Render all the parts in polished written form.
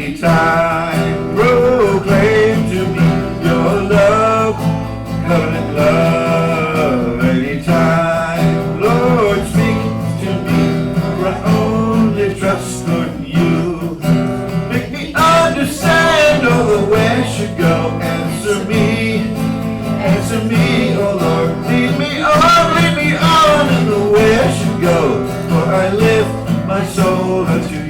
anytime. Proclaim to me your love, covenant love, anytime. Lord, speak to me, for I only trust Lord you. Make me understand all the way I should go. Answer me, oh Lord. Lead me on in the way I should go. For I lift my soul unto you.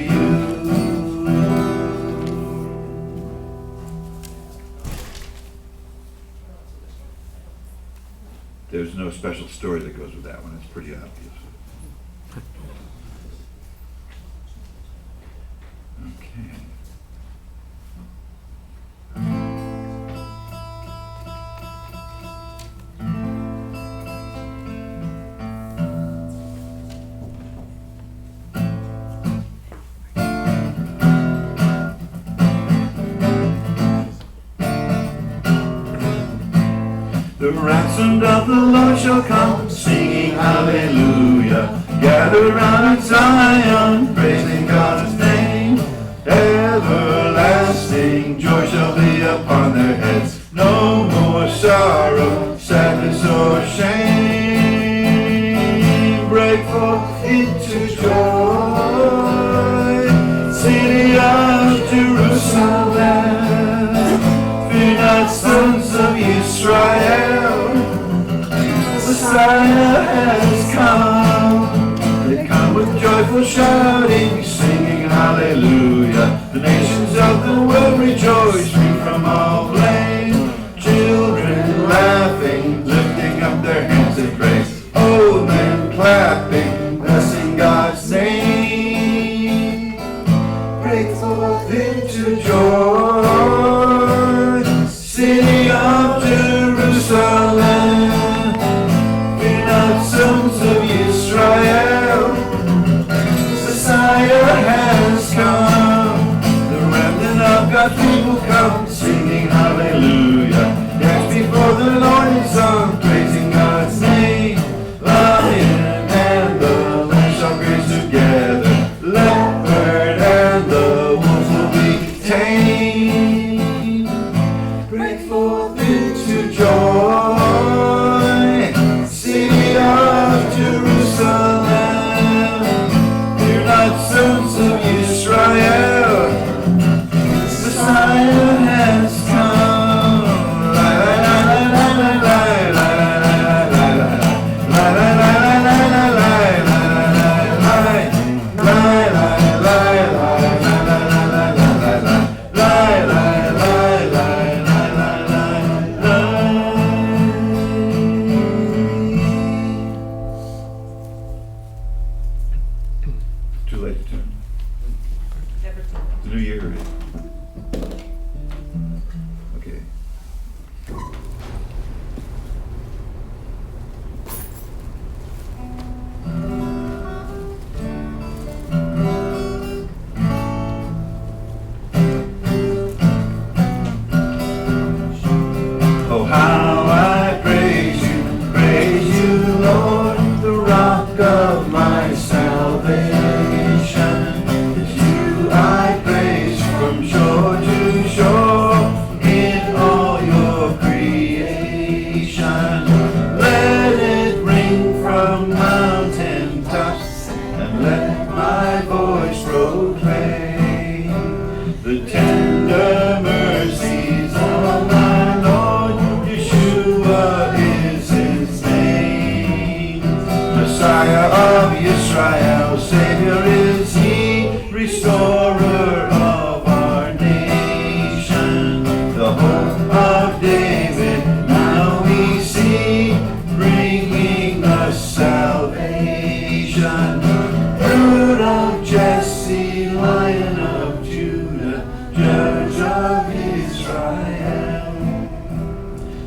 There's no special story that goes with that one. It's pretty obvious. Okay. The ransomed of the Lord shall come, singing hallelujah. Gather round at Zion, praising God's name. Everlasting joy shall be upon their heads. No more sorrow, sadness, or shame. Break forth into joy, city of Jerusalem. Fear not, sons of Israel, Messiah has come. They come with joyful shouting, singing hallelujah. The nations of the world rejoice, free from all blame. Children laughing, lifting up their hands in praise. Old men clapping, blessing God's name. Break forth into joy, city of Jerusalem. Fear not, sons of Israel, Messiah has come. The remnant of God's people come, singing hallelujah. Dance before the Lord in song, praising God's name. Lion and the lamb shall graze together. Leopard and the wolf will be tame. Break forth into joy, city of Jerusalem. Fear not, sons of Israel, Messiah has come. La la la la la la la la la la la la Too late to turn. The new year already. Okay. Oh, how I praise you, Lord, the rock of my salvation. It's you I praise from shore to shore in all your creation. Let it ring from mountain tops and let my voice proclaim the tender mercies of my Lord. Yeshua is his name. Messiah of Israel, Savior is he, restorer of our nation. The hope of David now we see, bringing us salvation. Root of Jesse, Lion of Judah, Judge of Israel.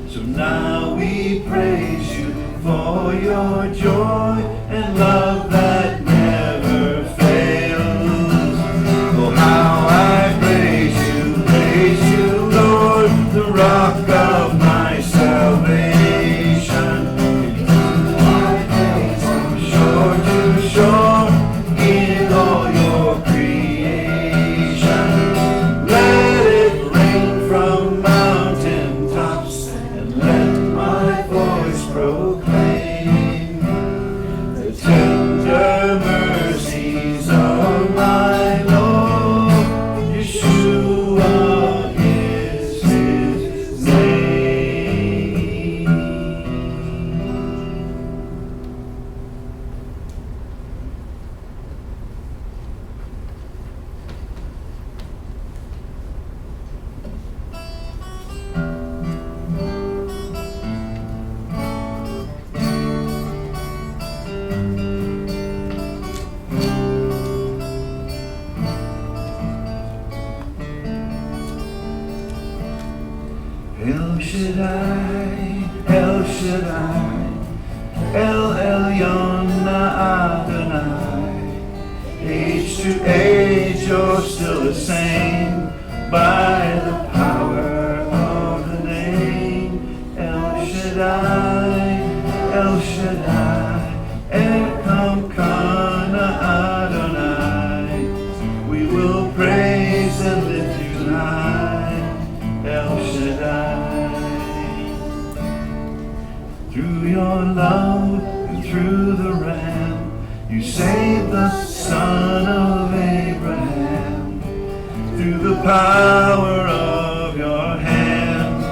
So now we praise you for your joy and love that never fails. Oh, how I praise you, Lord, the rock of my salvation. I praise from shore to shore in all your creation. El Shaddai, El Shaddai, El Elyon Adonai. Age to age, you're still the same by the power of the name. El Shaddai, El Shaddai, Ekam Kana Adonai. We will praise and lift you high, El Shaddai. Through your love and through the Ram, you saved the son of Abraham. Through the power of your hand,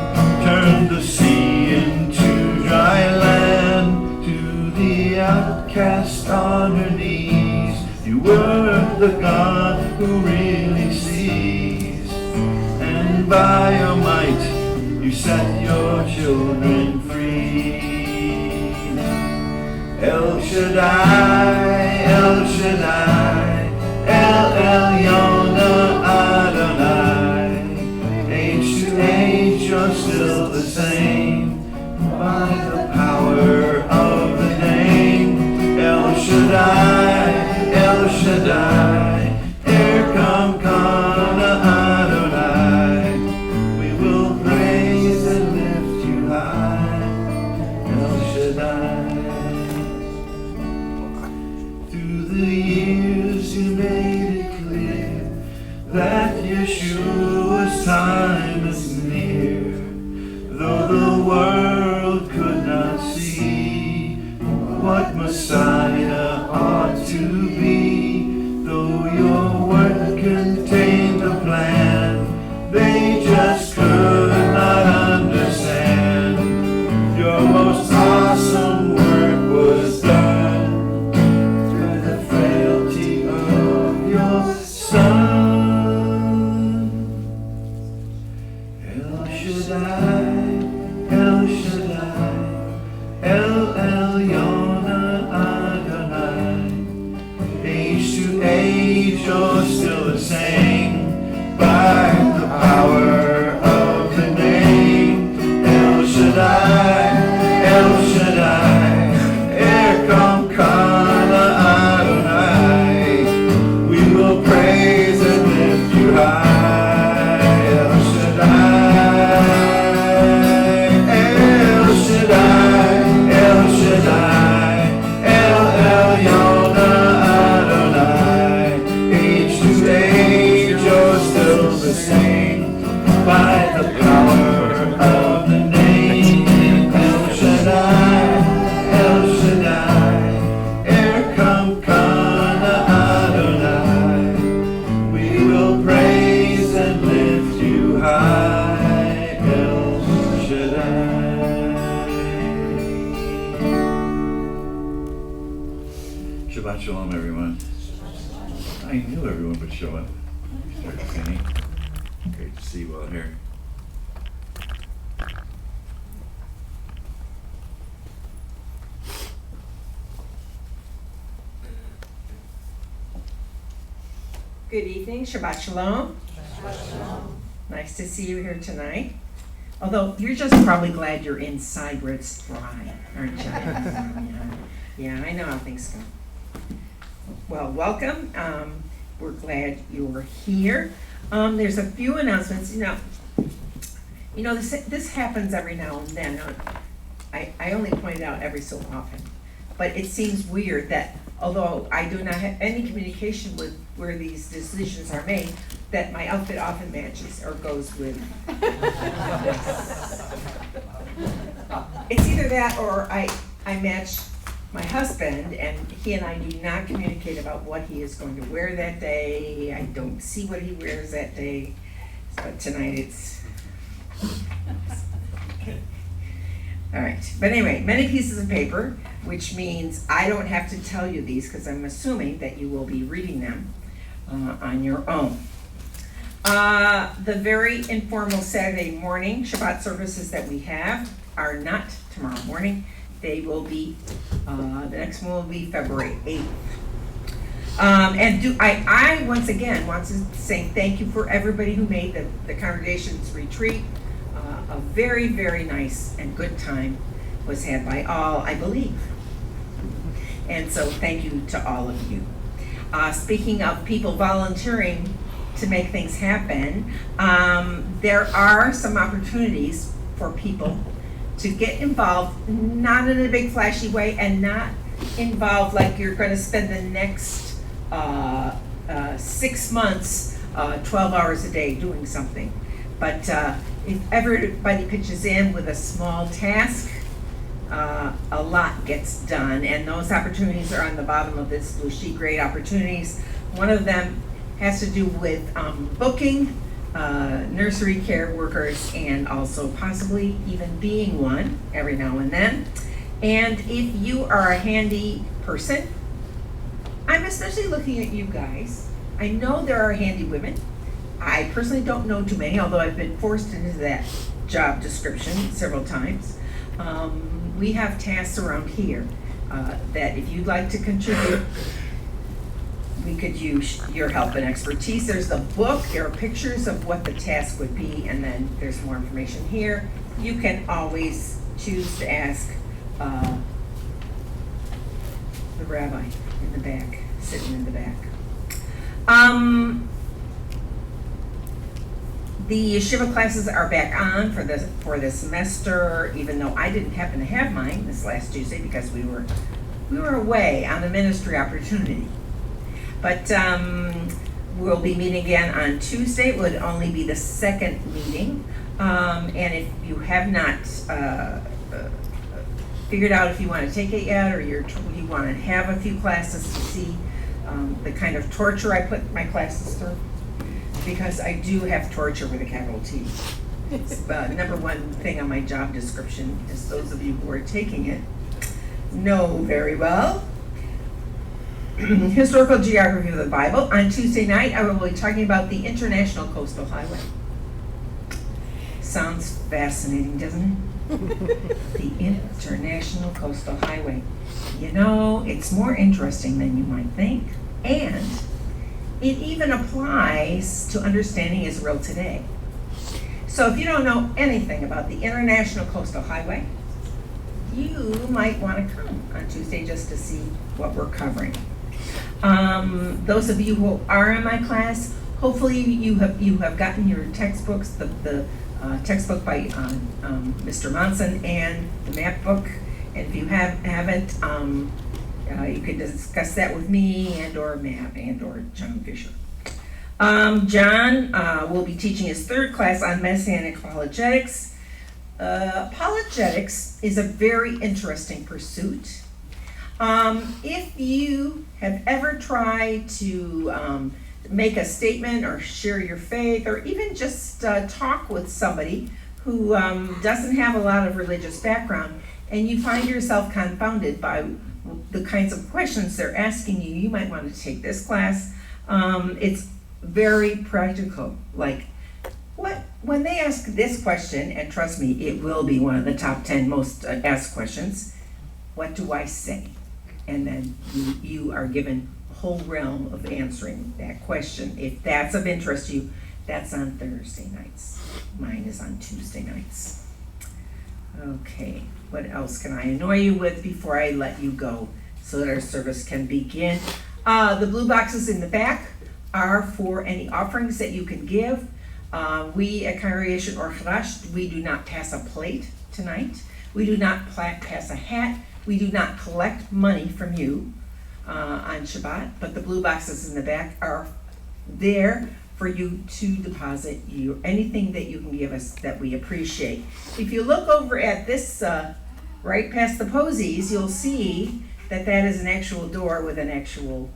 turned the sea into dry land. To the outcast on her knees, you were the God who really sees. And by your might, you set your children free. El Shaddai, El Shaddai, El Elyon Adonai. Age to age, you're still the same by the power of the name. El Shaddai, El Shaddai, Erkam Kana Adonai. We will praise and lift you high, El Shaddai. Through the years you made it clear that Yeshua's time is near. Though the world could not see what Messiah ought to be, though your word contained a plan, they just could not understand. Your most awesome work was done by the frailty of your Son. El Shaddai, El Shaddai, El Elyon Adonai. Age to age, you're still the same by the power of the name. El Shaddai, El Shaddai, Erkam Kana Adonai. We will praise and lift you high, El Shaddai, El Shaddai, El Shaddai, El Elyon Adonai. Age to age, you're still the same by the power of the name. El Shaddai, El Shaddai, Erkam Kana Adonai. We will praise and lift you high, El Shaddai. Shabbat Shalom, everyone. I knew everyone would show up. Start singing. Great to see you all here. Good evening, Shabbat Shalom. Nice to see you here tonight. Although you're just probably glad you're inside where it's dry, aren't you? Yeah, I know how things go. Well, welcome. We're glad you're here. There's a few announcements. This happens every now and then. I only point it out every so often, but it seems weird that although I do not have any communication with where these decisions are made, that my outfit often matches or goes with. It's either that or I match my husband, and he and I do not communicate about what he is going to wear that day. I don't see what he wears that day, but tonight it's all right. But anyway, many pieces of paper, which means I don't have to tell you these because I'm assuming that you will be reading them on your own. The very informal Saturday morning Shabbat services that we have are not tomorrow morning. They will be, the next one will be February 8th. I once again want to say thank you for everybody who made the congregation's retreat a very, very nice and good time was had by all, I believe. And so thank you to all of you. Speaking of people volunteering to make things happen, there are some opportunities for people to get involved, not in a big flashy way and not involved like you're going to spend the next 6 months, 12 hours a day doing something. But if everybody pitches in with a small task, a lot gets done, and those opportunities are on the bottom of this blue sheet. Great opportunities. One of them has to do with booking nursery care workers, and also possibly even being one every now and then. And if you are a handy person, I'm especially looking at you guys. I know there are handy women. I personally don't know too many, although I've been forced into that job description several times. We have tasks around here that if you'd like to contribute, we could use your help and expertise. There's the book, there are pictures of what the task would be, and then there's more information here. You can always choose to ask the rabbi in the back, sitting in the back. The yeshiva classes are back on for the semester, even though I didn't happen to have mine this last Tuesday because we were away on a ministry opportunity. But we'll be meeting again on Tuesday. It would only be the second meeting. And if you have not figured out if you want to take it yet, or you want to have a few classes to see the kind of torture I put my classes through, because I do have torture with a capital T. It's the number one thing on my job description, as those of you who are taking it know very well. Historical geography of the Bible. On Tuesday night, I will be talking about the International Coastal Highway. Sounds fascinating, doesn't it? The International Coastal Highway. You know, it's more interesting than you might think, and it even applies to understanding Israel today. So if you don't know anything about the International Coastal Highway, you might want to come on Tuesday just to see what we're covering. Those of you who are in my class, hopefully you have gotten your textbooks, the textbook by Mr. Monson and the map book. And if you haven't, you can discuss that with me and or Matt and or John Fisher. John will be teaching his third class on Messianic apologetics. Apologetics is a very interesting pursuit. If you have ever tried to make a statement or share your faith, or even just talk with somebody who doesn't have a lot of religious background, and you find yourself confounded by the kinds of questions they're asking you, you might want to take this class. It's very practical. Like, when they ask this question, and trust me, it will be one of the top 10 most asked questions, what do I say? And then you are given a whole realm of answering that question. If that's of interest to you, that's on Thursday nights. Mine is on Tuesday nights. Okay, what else can I annoy you with before I let you go so that our service can begin? The blue boxes in the back are for any offerings that you can give. We at Congregation Ohr Chadash, we do not pass a plate tonight. We do not pass a hat. We do not collect money from you on Shabbat, but the blue boxes in the back are there for you to deposit anything that you can give us that we appreciate. If you look over at this, right past the posies, you'll see that is an actual door with an actual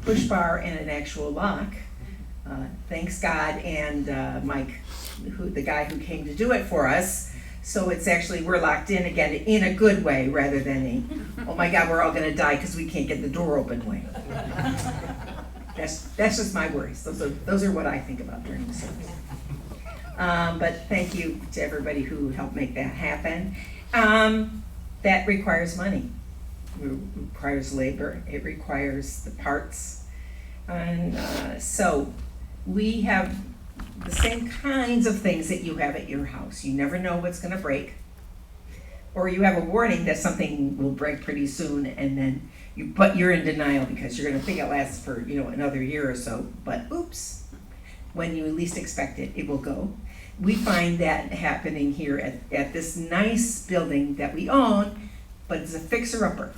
push bar and an actual lock. Thanks God and Mike, the guy who came to do it for us. So it's actually, we're locked in again in a good way rather than oh my God, we're all gonna die because we can't get the door open way. That's just my worries. Those are what I think about during the service. But thank you to everybody who helped make that happen. That requires money. It requires labor. It requires the parts. And so we have the same kinds of things that you have at your house. You never know what's gonna break. Or you have a warning that something will break pretty soon, and then you're in denial because you're gonna think it lasts for, another year or so, but oops, when you least expect it, it will go. We find that happening here at this nice building that we own, but it's a fixer-upper.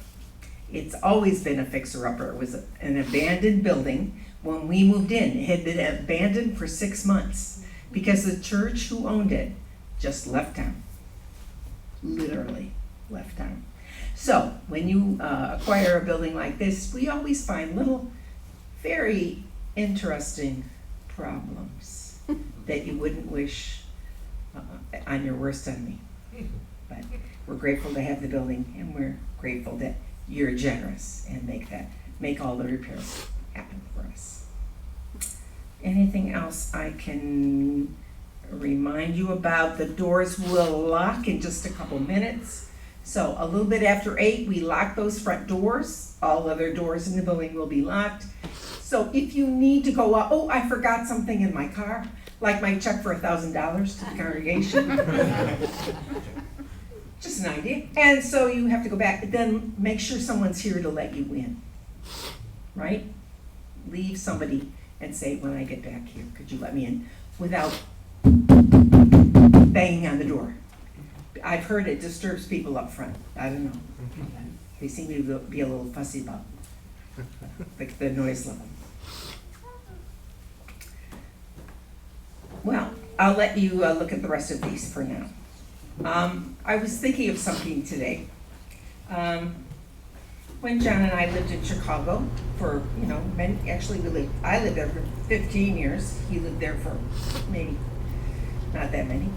It's always been a fixer-upper. It was an abandoned building when we moved in. It had been abandoned for 6 months because the church who owned it just left town. Literally left town. So when you acquire a building like this, we always find little very interesting problems that you wouldn't wish on your worst enemy. But we're grateful to have the building, and we're grateful that you're generous and make all the repairs happen for us. Anything else I can remind you about? The doors will lock in just a couple minutes. So a little bit after 8, we lock those front doors. All other doors in the building will be locked. So if you need to go out, oh, I forgot something in my car, like my check for $1,000 to the congregation. Just an idea. And so you have to go back, then make sure someone's here to let you in, right? Leave somebody and say, when I get back here, could you let me in? Without banging on the door. I've heard it disturbs people up front. I don't know. They seem to be a little fussy about the noise level. Well, I'll let you look at the rest of these for now. I was thinking of something today. When John and I lived in Chicago for, I lived there for 15 years. He lived there for maybe not that many.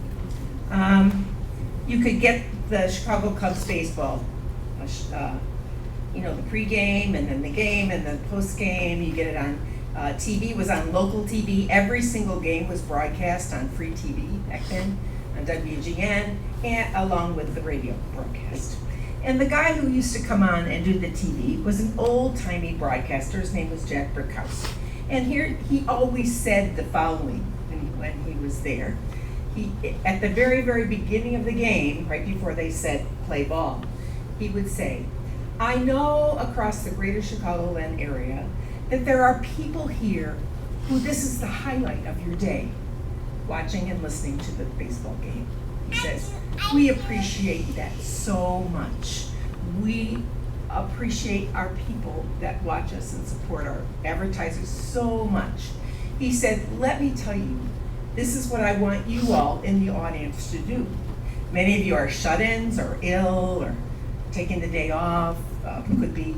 You could get the Chicago Cubs baseball, the pregame and then the game and the postgame. You get it on TV. It was on local TV. Every single game was broadcast on free TV back then, on WGN, and along with the radio broadcast. And the guy who used to come on and do the TV was an old-timey broadcaster. His name was Jack Brickhouse. And here he always said the following when he was there. At the very, very beginning of the game, right before they said play ball, he would say, I know across the greater Chicagoland area that there are people here who this is the highlight of your day, watching and listening to the baseball game. He says, we appreciate that so much. We appreciate our people that watch us and support our advertisers so much. He said, let me tell you, this is what I want you all in the audience to do. Many of you are shut-ins or ill or taking the day off. Could be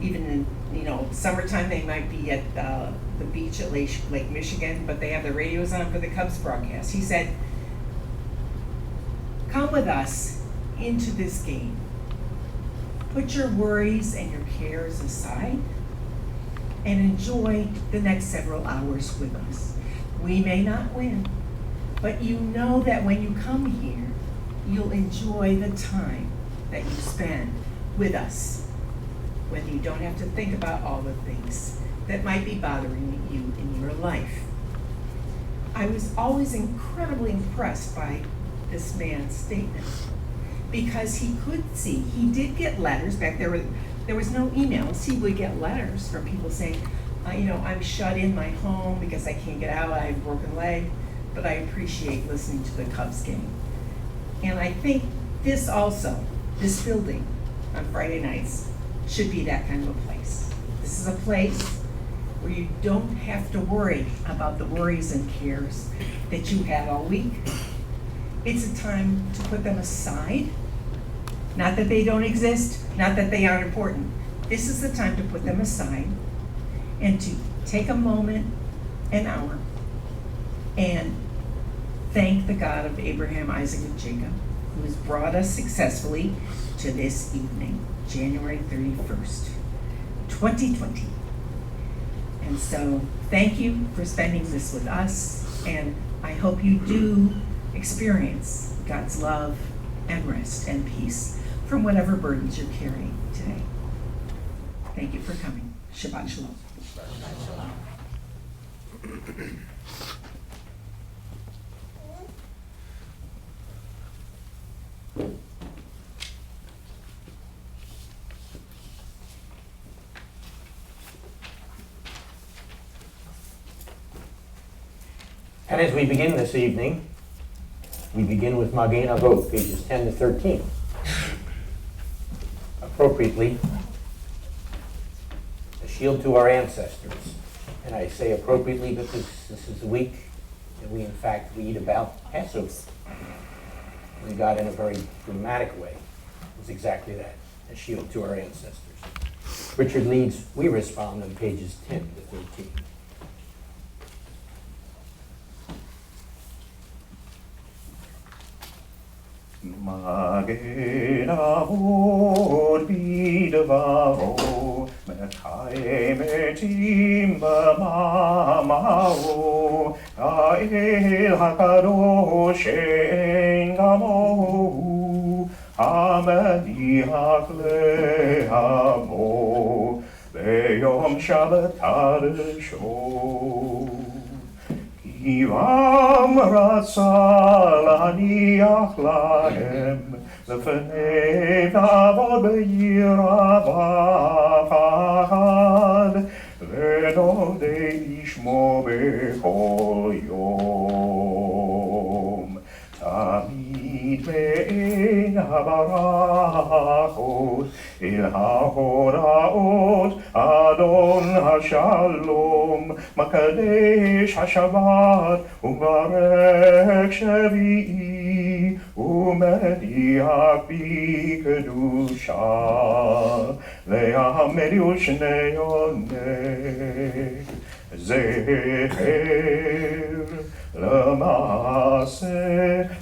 even in summertime. They might be at the beach at Lake Michigan, but they have the radios on for the Cubs broadcast. He said, come with us into this game. Put your worries and your cares aside and enjoy the next several hours with us. We may not win, but you know that when you come here, you'll enjoy the time that you spend with us, when you don't have to think about all the things that might be bothering you in your life. I was always incredibly impressed by this man's statement because he could see, he did get letters back there was no emails. He would get letters from people saying, I'm shut in my home because I can't get out, I have a broken leg, but I appreciate listening to the Cubs game. And I think this building on Friday nights should be that kind of a place. This is a place where you don't have to worry about the worries and cares that you had all week. It's a time to put them aside. Not that they don't exist, not that they aren't important. This is the time to put them aside and to take a moment, an hour, and thank the God of Abraham, Isaac, and Jacob, who has brought us successfully to this evening, January 31st, 2020. And so thank you for spending this with us, and I hope you do experience God's love and rest and peace from whatever burdens you're carrying today. Thank you for coming. Shabbat Shalom. And as we begin this evening, we begin with Magen Avot, pages 10 to 13. Appropriately, a shield to our ancestors. And I say appropriately because this is the week that we in fact read about Passover. We got in a very dramatic way. It was exactly that, a shield to our ancestors. Richard leads, we respond on pages 10 to 13. Magen Avot bidvaro, mekayem etim b'mamaro, ha'el hakadosh she'en kamohu, hamaniach le'amo, b'yom Shabbat Kadosho. Ivam Ratzah laniach lahem lefnei navod be'yira v'achad v'nodei lishmo b'kol yom tamid me'en habarachot el hahoraot Adon HaShalom Makadesh HaShabbat Umarek Shvi'i Umediach B'Kedusha Le'amed Yushnei Yoneh Zeher L'Maaseh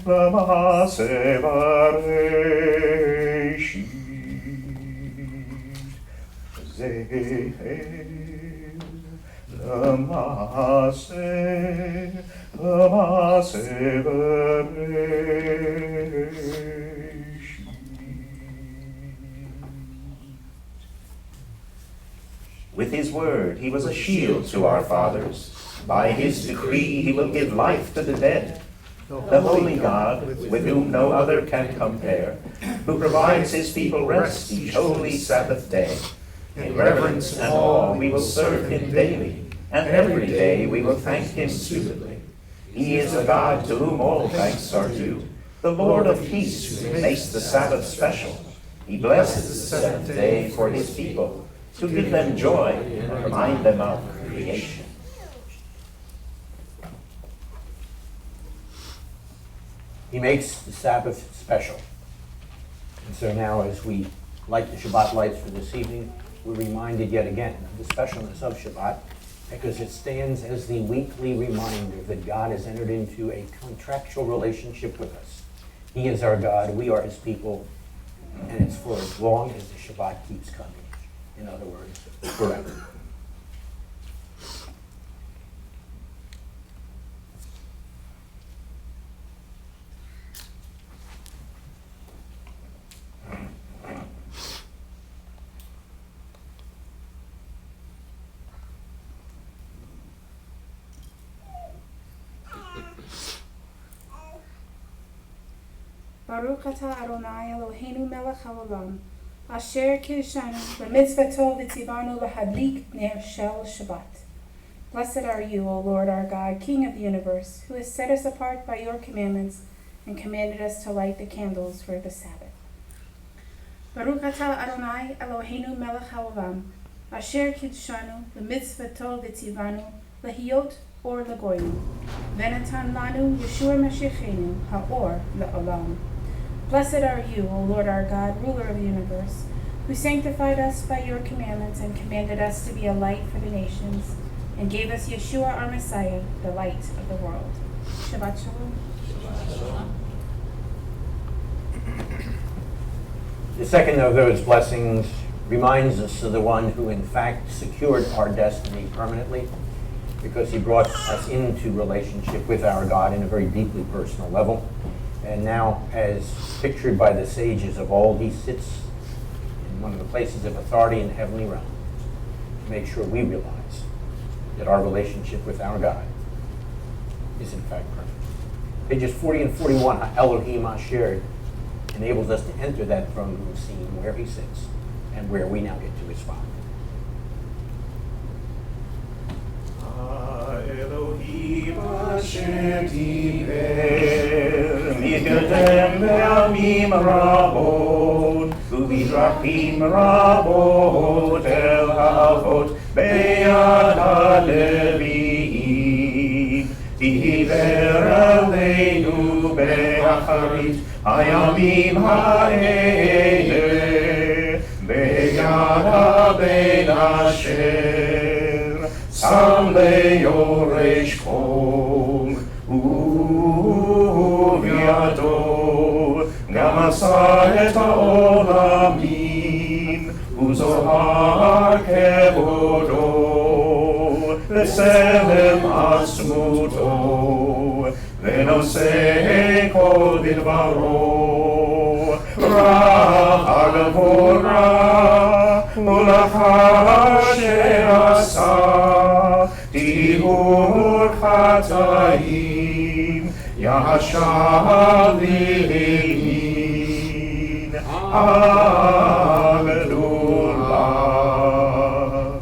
Bareishit Zeher L'Maaseh Bareishit. With his word he was a shield to our fathers. By his decree he will give life to the dead. The holy God, with whom no other can compare, who provides his people rest each holy Sabbath day. In reverence and awe we will serve him daily, and every day we will thank him suitably. He is a God to whom all thanks are due, the Lord of peace who makes the Sabbath special. He blesses the seventh day for his people, to give them joy and remind them of creation. He makes the Sabbath special. And so now as we light the Shabbat lights for this evening, we're reminded yet again of the specialness of Shabbat, because it stands as the weekly reminder that God has entered into a contractual relationship with us. He is our God, we are his people, and it's for as long as the Shabbat keeps coming. In other words, forever. Baruch atah Adonai Eloheinu melech haolam, asher kiddushanu b'mitzvato v'tzivanu lahadlik ner shel Shabbat. Blessed are you, O Lord our God, King of the universe, who has set us apart by your commandments and commanded us to light the candles for the Sabbath. Baruch atah Adonai Eloheinu melech haolam, asher kiddushanu b'mitzvato v'tzivanu lahiyot or lagoyim, v'natan lanu Yeshua Mashiachenu ha'or la'olam. Blessed are you, O Lord our God, ruler of the universe, who sanctified us by your commandments and commanded us to be a light for the nations, and gave us Yeshua our Messiah, the light of the world. Shabbat Shalom. The second of those blessings reminds us of the one who in fact secured our destiny permanently, because he brought us into relationship with our God in a very deeply personal level. And now, as pictured by the sages of old, he sits in one of the places of authority in the heavenly realm to make sure we realize that our relationship with our God is in fact perfect. Pages 40 and 41, Elohim Asher enables us to enter that throne room scene where he sits and where we now get to respond. Elohim אשר דיבר. מקדם בעמים רבות, ובדרכים רבות אל האבות, ביד הלוויים. דיבר עלינו באחרית הימים האלה, ביד הבן אשר שם ליורש כל, ובידו גם עשה את העולמים, וזוהר כבודו, וסלם עצמותו, ונושא כל בדברו. רע גבורה מלאכה שעשה, טיהור חטאים ישב לימין. Hallelujah.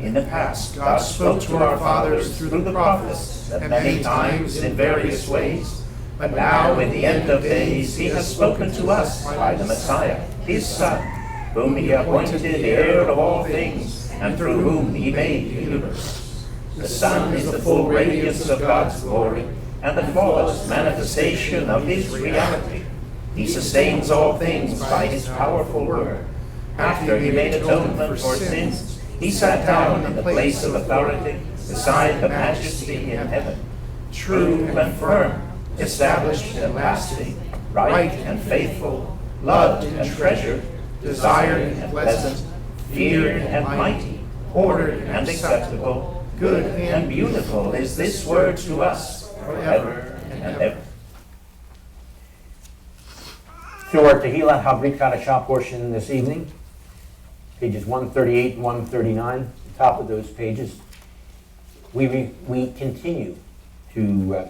In the past, God spoke to our fathers through the prophets at many times in various ways. But now, in the end of days, he has spoken to us by the Messiah, his Son, whom he appointed heir of all things, and through whom he made the universe. The Son is the full radiance of God's glory, and the fullest manifestation of his reality. He sustains all things by his powerful word. After he made atonement for sins, he sat down in the place of authority beside the majesty in heaven. True and firm, established and lasting, right and faithful, loved and treasured, desired and pleasant, feared and mighty, ordered and acceptable, good and beautiful is this word to us forever and ever. Through our Tehillah Habrit Kadashah portion this evening, pages 138 and 139, the top of those pages, we continue to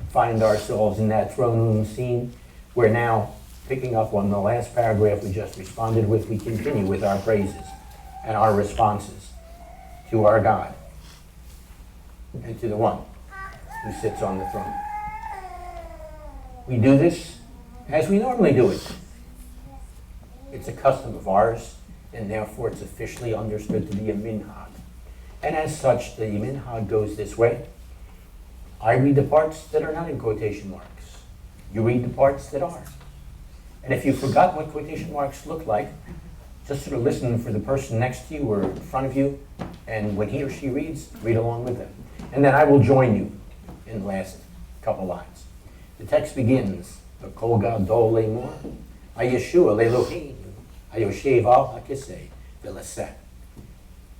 find ourselves in that throne room scene. We're now picking up on the last paragraph we just responded with. We continue with our praises and our responses to our God and to the one who sits on the throne. We do this as we normally do it. It's a custom of ours, and therefore it's officially understood to be a minhag. And as such, the minhag goes this way. I read the parts that are not in quotation marks. You read the parts that are. And if you've forgotten what quotation marks look like, just sort of listen for the person next to you or in front of you, and when he or she reads, read along with them. And then I will join you in the last couple lines. The text begins, Kol gadol lemor, Hayeshua leEloheinu, Hayoshev al hakisei v'laseh.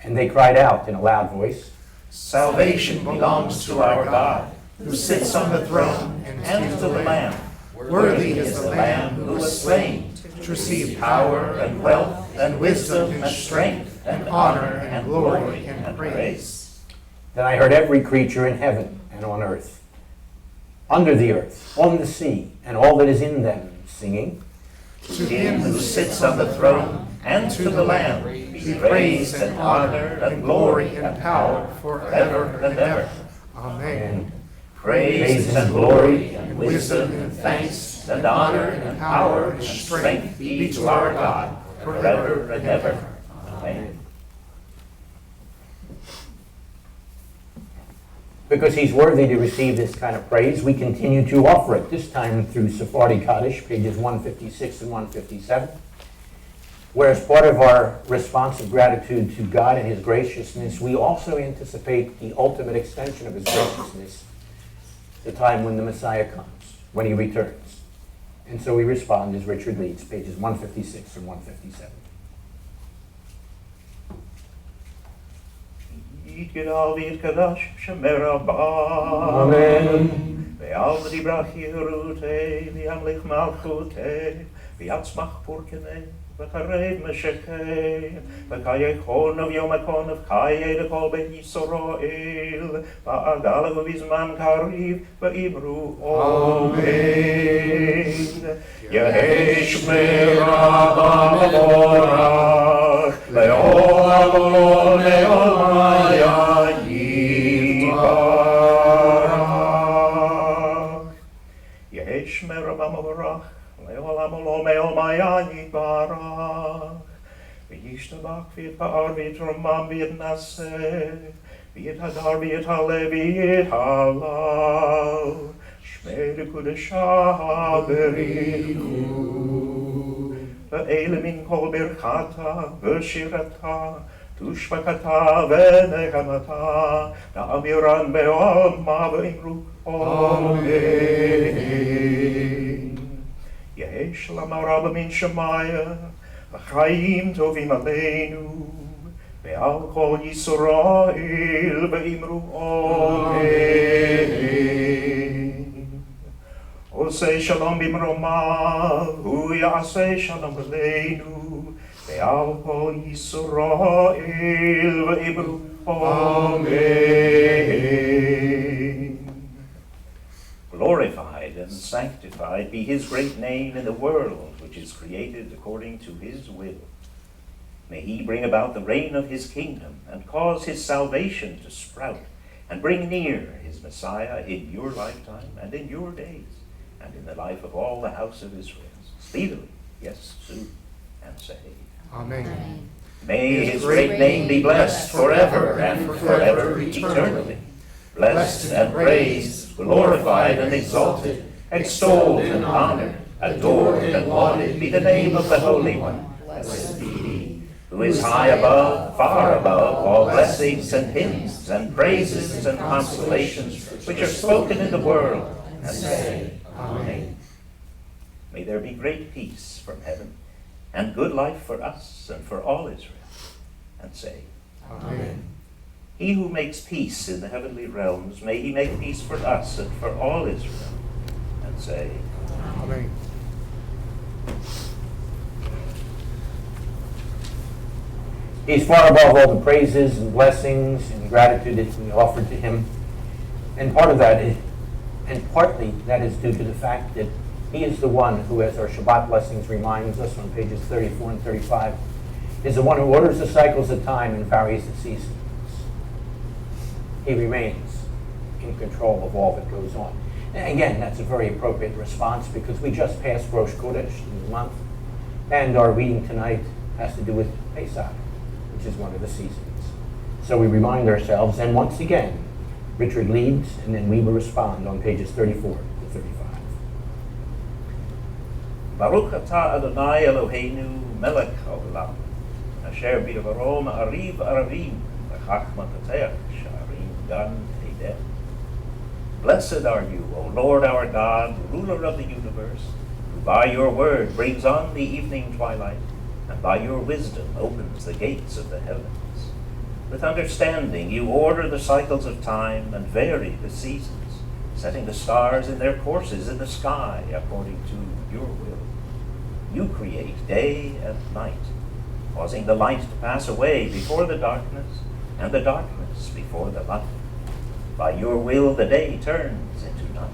And they cried out in a loud voice, Salvation belongs to our God, who sits on the throne, and to the Lamb. Worthy is the Lamb who was slain to receive power and wealth and wisdom and strength and honor and glory and praise. Then I heard every creature in heaven and on earth, under the earth, on the sea, and all that is in them, singing, To him who sits on the throne and to the Lamb be praise and honor and glory and power forever and ever. Amen. Praise and glory and wisdom and thanks and honor and power and strength be to our God forever and ever. Amen. Because he's worthy to receive this kind of praise, we continue to offer it, this time through Sephardi Kaddish, pages 156 and 157. Where as part of our response of gratitude to God and his graciousness, we also anticipate the ultimate extension of his graciousness, the time when the Messiah comes, when he returns. And so we respond as Richard leads, pages 156 and 157. יתגדל ויתקדש שמר הבא. Amen. ועל דיברך חירותי, וימליך מלכותי, ויצמח פורקני, וקרב משקי, וקיכון ויום הקונף חיי לכל בן ישראל, ועגל ובזמן קריב, ואמרו אמן. יהי שמרה במבורך, לעולם ולעולם יתברך. Shmer Bamavarach, Leolam Olomeo Maya Yitbarach, V'yishtabach v'yit Ba'ar v'yit Ramam v'yit Naseh, v'yit Hadar v'yit Haleh v'yit Halal, Shmer Kudeshah Berichu, V'ele min kol birchata v'shirata, Tushmakata v'negamata, Na'amiran be'oma v'imru Amen. Yesh lamara min Shemaya, V'chaim tovim aleinu, Ve'al kol Yisrael v'imru Amen. Osei shalom bimroma, Hu ya'asei shalom aleinu, Ve'al kol Yisrael v'imru Amen. Glorified and sanctified be his great name in the world, which is created according to his will. May he bring about the reign of his kingdom and cause his salvation to sprout and bring near his Messiah in your lifetime and in your days and in the life of all the house of Israel, speedily, yes, soon, and say, Amen. May his great name be blessed forever and forever, eternally. Blessed and praised, glorified and exalted, extolled and honored, adored and lauded be the name of the Holy One. Blessed be he, who is high above, far above, all blessings and hymns and praises and consolations which are spoken in the world, and say, Amen. May there be great peace from heaven, and good life for us and for all Israel, and say, Amen. He who makes peace in the heavenly realms, may he make peace for us and for all Israel, and say, Amen. He's far above all the praises and blessings and gratitude that we offer to him. And partly that is due to the fact that he is the one who, as our Shabbat blessings reminds us on pages 34 and 35, is the one who orders the cycles of time and varies the seasons. He remains in control of all that goes on. And again, that's a very appropriate response because we just passed Rosh Chodesh in the month, and our reading tonight has to do with Pesach, which is one of the seasons. So we remind ourselves, and once again, Richard leads, and then we will respond on pages 34 to 35. Baruch atah Adonai Eloheinu melech haolam, asher bidvaro ma'ariv aravim, v'chachma tatech sha'arim gan eidem. Blessed are you, O Lord our God, ruler of the universe, who by your word brings on the evening twilight, and by your wisdom opens the gates of the heavens. With understanding you order the cycles of time and vary the seasons, setting the stars in their courses in the sky according to your will. You create day and night, causing the light to pass away before the darkness, and the darkness before the light. By your will the day turns into night.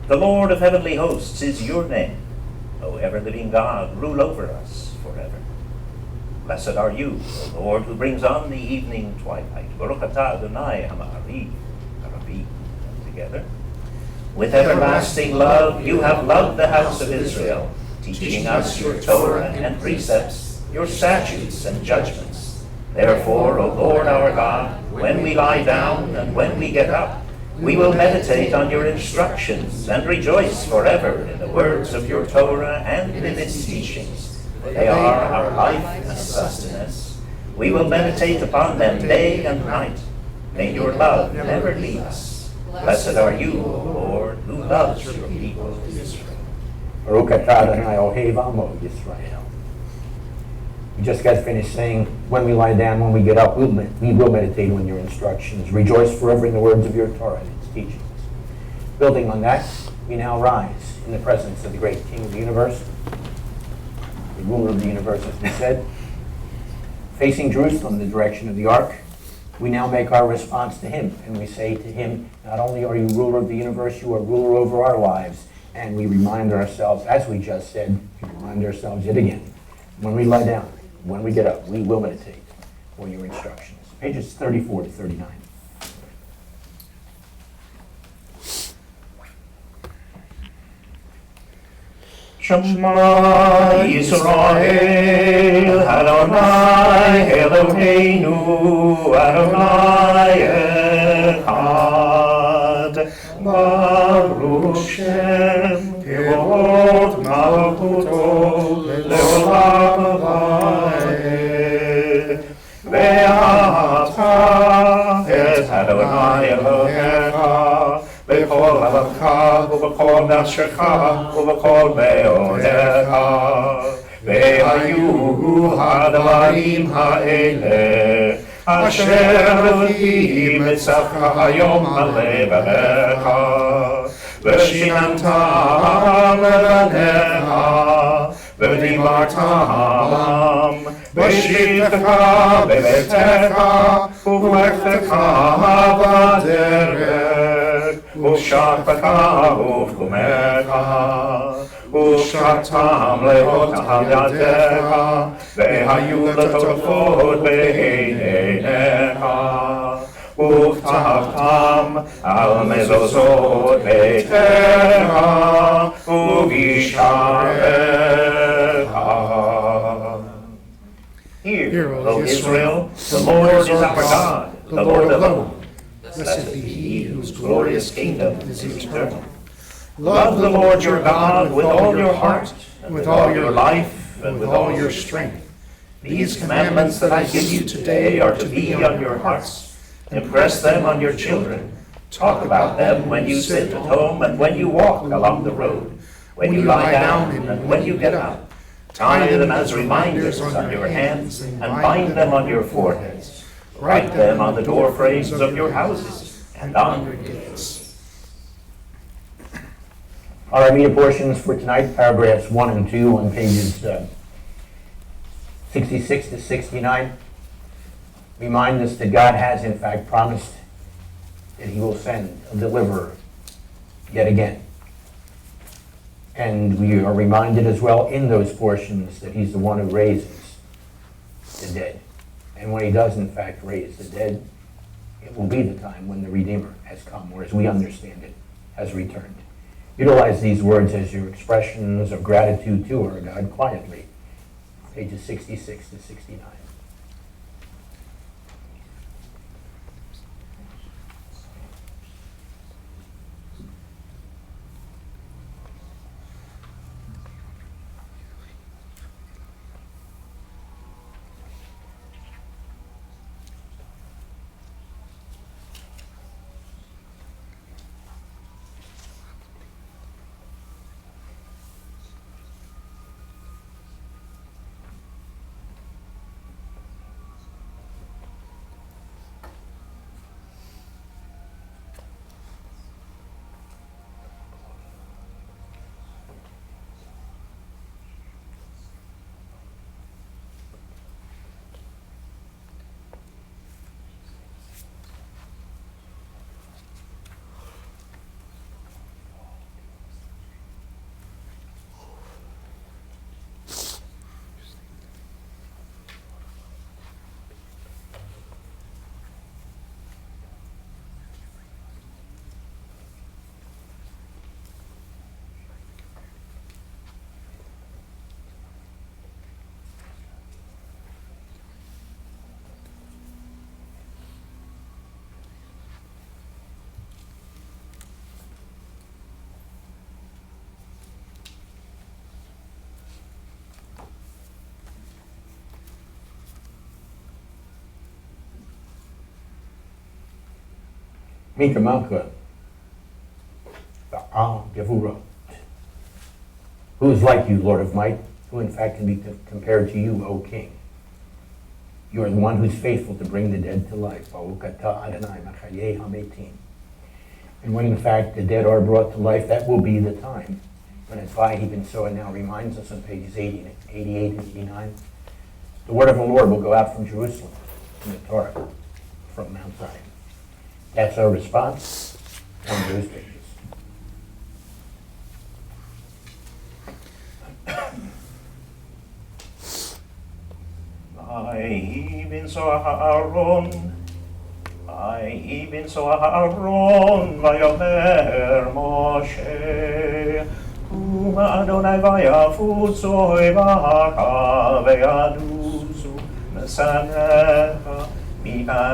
The Lord of heavenly hosts is your name. O ever-living God, rule over us forever. Blessed are you, O Lord, who brings on the evening twilight. Baruch atah Adonai ha'ma'ariv aravim. Together. With everlasting love, you have loved the house of Israel, teaching us your Torah and precepts, your statutes and judgments. Therefore, O Lord our God, when we lie down and when we get up, we will meditate on your instructions and rejoice forever in the words of your Torah and in its teachings. They are our life and sustenance. We will meditate upon them day and night. May your love never leave us. Blessed are you, O Lord, who loves your people Israel. Baruch atah Adonai Ohev Amo Yisrael. We just got finished saying, when we lie down, when we get up, we will meditate on your instructions. Rejoice forever in the words of your Torah and its teachings. Building on that, we now rise in the presence of the great King of the universe, the ruler of the universe, as we said. Facing Jerusalem, the direction of the ark, we now make our response to him, and we say to him, not only are you ruler of the universe, you are ruler over our lives. And we remind ourselves, as we just said, we remind ourselves yet again, when we lie down, when we get up, we will meditate on your instructions. Pages 34 to 39. Shema Yisrael, Adonai Eloheinu, Adonai Echad. Baruch Shem, Kevod Malchuto, Leolam Vaed. Ve'ata et Adonai Elohecha, בכל לבבך ובכל נפשך ובכל מאודיך. והיו הדברים האלה אשר אלוהים מצווך היום על לבביך, ושיננתם לבניך, ודיברתם בשבתך בביתך ובלכתך בדרך, ושבתך ובקומך, ושרתם להות על ידיך, והיו לטובות בעיניך, וכתבתם על מזוזות ביתך ובשעריך. Hear, O Israel, the Lord is our God, the Lord alone. Blessed be He whose glorious kingdom is eternal. Love the Lord your God with all your heart, and with all your life, and with all your strength. These commandments that I give you today are to be on your hearts. Impress them on your children. Talk about them when you sit at home and when you walk along the road, when you lie down and when you get up. Tie them as reminders on your hands and bind them on your foreheads. Write them on the door frames of your houses and on your gates. Our immediate portions for tonight, paragraphs 1 and 2 on pages 66 to 69, remind us that God has in fact promised that He will send a deliverer yet again. And we are reminded as well in those portions that He's the one who raises the dead. And when He does in fact raise the dead, it will be the time when the Redeemer has come, or as we understand it, has returned. Utilize these words as your expressions of gratitude to our God quietly. Pages 66 to 69. Mika Malka, Gevurot. Who is like you, Lord of might? Who in fact can be compared to you, O King? You are the one who's faithful to bring the dead to life. And when in fact the dead are brought to life, that will be the time when, as Vahi Ben Soa now reminds us on pages 88 and 89, the word of the Lord will go out from Jerusalem, from the Torah, from Mount Zion. That's our response on those pages. Vahi ben Aaron, Vayomer Moshe, Adonai vayafu soy vaka veadusu mesanecha mi'anecha.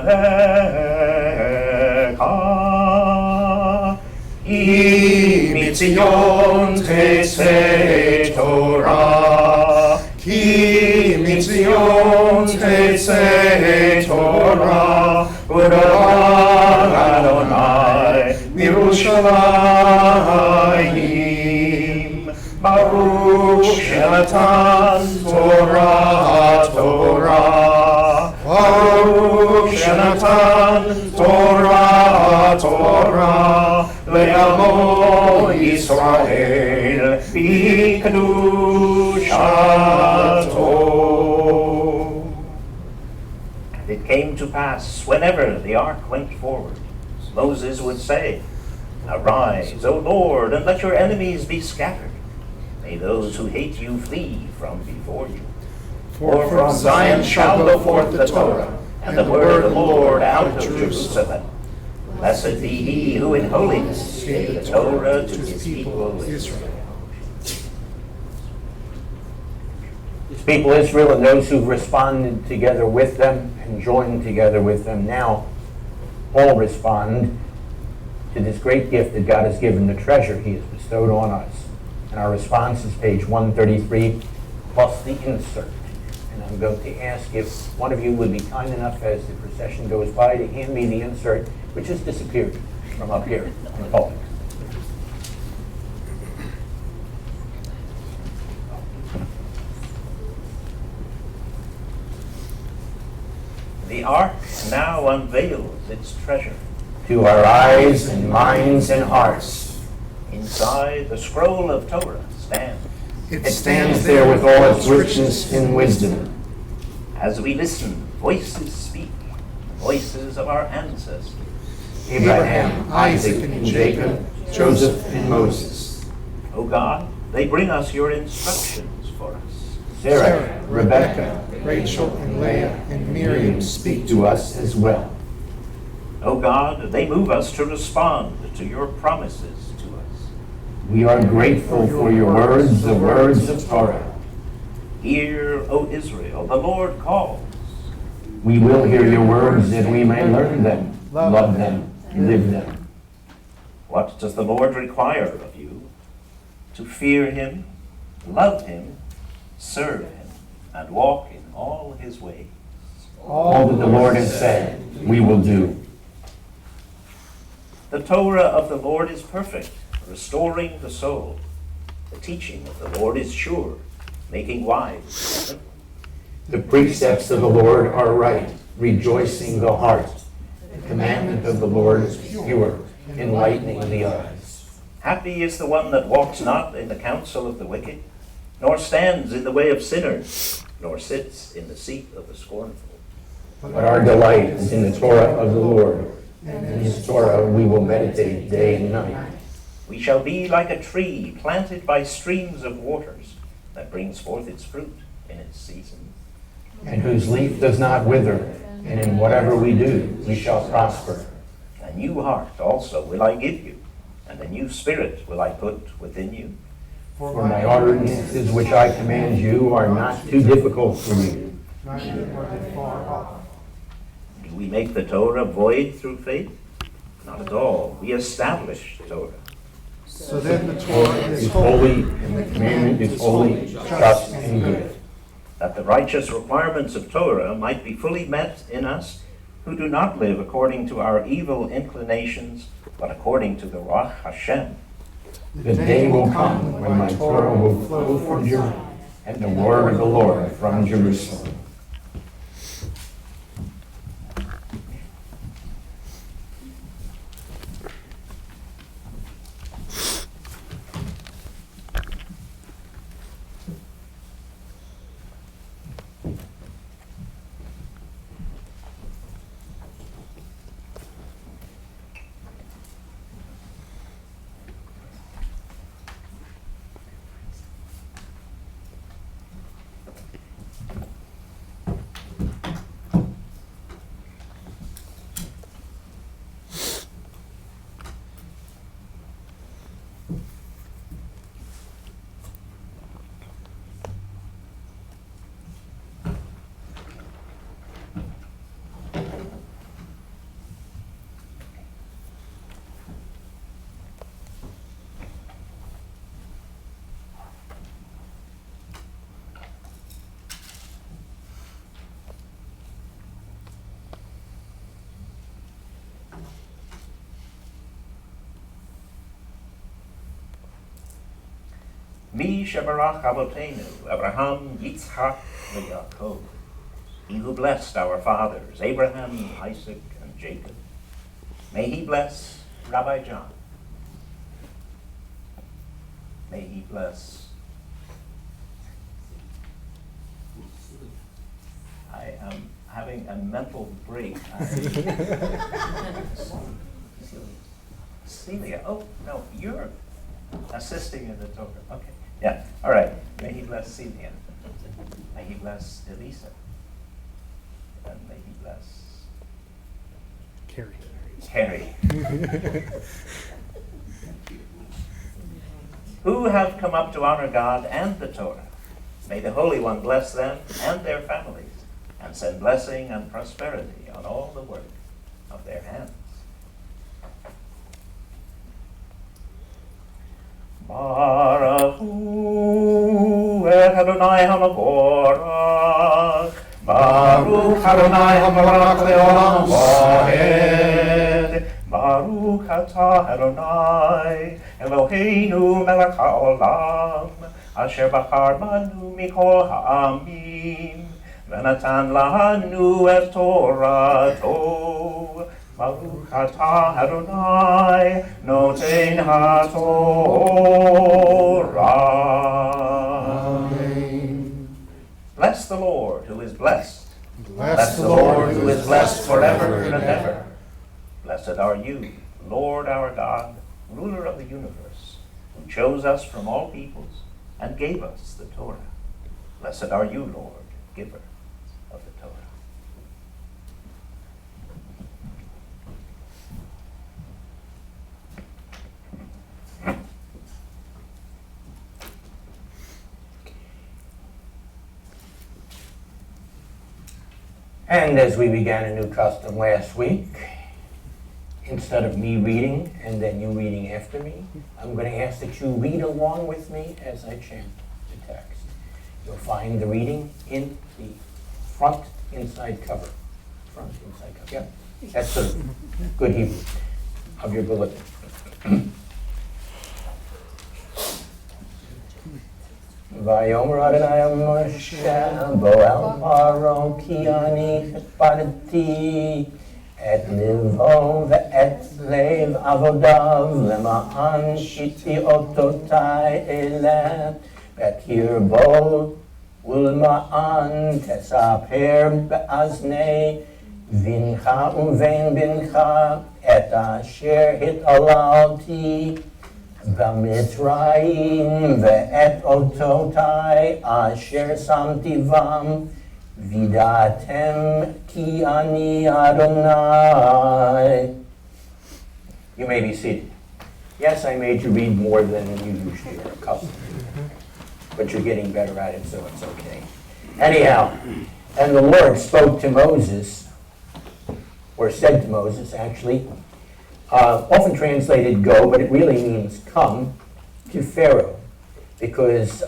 Ki mitzion tetzei Torah, ki mitzion tetzei Torah, U'Adonai Adonai Mirushalayim, Baruch Shenatan Torah Torah, Baruch Shenatan Torah Torah, Le'amo Yisrael B'kedushato. And it came to pass, whenever the ark went forward, Moses would say, Arise, O Lord, and let your enemies be scattered. May those who hate you flee from before you. For from Zion shall go forth the Torah, and the word of the Lord out of Jerusalem. Blessed be he who in holiness gave the Torah to his people Israel. His people Israel and those who've responded together with them and joined together with them now all respond to this great gift that God has given, the treasure he has bestowed on us. And our response is page 133 plus the insert. And I'm going to ask if one of you would be kind enough as the procession goes by to hand me the insert, which has disappeared from up here in the pulpit. The ark now unveils its treasure. To our eyes and minds and hearts. Inside the scroll of Torah stands. It stands there with all its richness and wisdom. As we listen, voices speak, voices of our ancestors. Abraham, Isaac, and Jacob, Joseph, and Moses. O God, they bring us your instructions for us. Sarah, Rebecca, Rachel, and Leah, and Miriam speak to us as well. O God, they move us to respond to your promises to us. We are grateful for your words, the words of Torah. Hear, O Israel, the Lord calls. We will hear your words that we may learn them, love them, live them. What does the Lord require of you? To fear him, love him, serve him, and walk in all his ways. All that the Lord has said, we will do. The Torah of the Lord is perfect, restoring the soul. The teaching of the Lord is sure, making wise. The precepts of the Lord are right, rejoicing the heart. The commandment of the Lord is pure, enlightening the eyes. Happy is the one that walks not in the counsel of the wicked, nor stands in the way of sinners, nor sits in the seat of the scornful. But our delight is in the Torah of the Lord. In his Torah we will meditate day and night. We shall be like a tree planted by streams of waters, that brings forth its fruit in its season. And whose leaf does not wither, and in whatever we do, we shall prosper. A new heart also will I give you, and a new spirit will I put within you. For my ordinances which I command you are not too difficult for you. Do we make the Torah void through faith? Not at all. We establish Torah. So then the Torah Is is holy, and the commandment is holy, just, and good. That the righteous requirements of Torah might be fully met in us who do not live according to our evil inclinations, but according to the Ruach Hashem. The day will come when my Torah will flow from Jerusalem, and the word of the Lord from Jerusalem. Mi shebarach avotenu, Abraham, Yitzchak, and Yaakov. He who blessed our fathers, Abraham, Isaac, and Jacob. May he bless Rabbi John. May he bless. I am having a mental break. Celia. Oh, no, you're assisting in the Torah. Okay. Yeah. All right. May he bless Celia. May he bless Elisa. And may he bless Carrie. Who have come up to honor God and the Torah. May the Holy One bless them and their families, and send blessing and prosperity on all the work of their hands. Baruch hu Adonai HaMavorach, Baruch Adonai HaMavorach le'olam vaed, Baruch atah Adonai Eloheinu melech haolam, asher bachar banu mikol ha'amim, v'natan lanu et Torato. Baruch atah Adonai noten haTorah. Amen. Bless the Lord who is blessed. Bless the Lord who is blessed forever and ever. Blessed are you, Lord our God, ruler of the universe, who chose us from all peoples and gave us the Torah. Blessed are you, Lord, giver of the Torah. And as we began a new custom last week, instead of me reading and then you reading after me, I'm going to ask that you read along with me as I chant the text. You'll find the reading in the front inside cover. Front inside cover. Yeah, that's the good Hebrew of your bulletin. Vayomer Adonai el Moshe Bo'el Paro ki ani chespadeti et livo ve'et lev avodav lema'an shiti ototai eleh bekir bo ulma'an tesaper be'aznei vincha uvein bincha et asher hitalalti B'mitzrayim ve'et ototai asher samti vam vidatem ki ani Adonai. You may be seated. Yes, I made you read more than you usually are accustomed to, but you're getting better at it, so it's okay. Anyhow, and the Lord spoke to Moses, or said to Moses, actually, often translated go, but it really means come to Pharaoh, because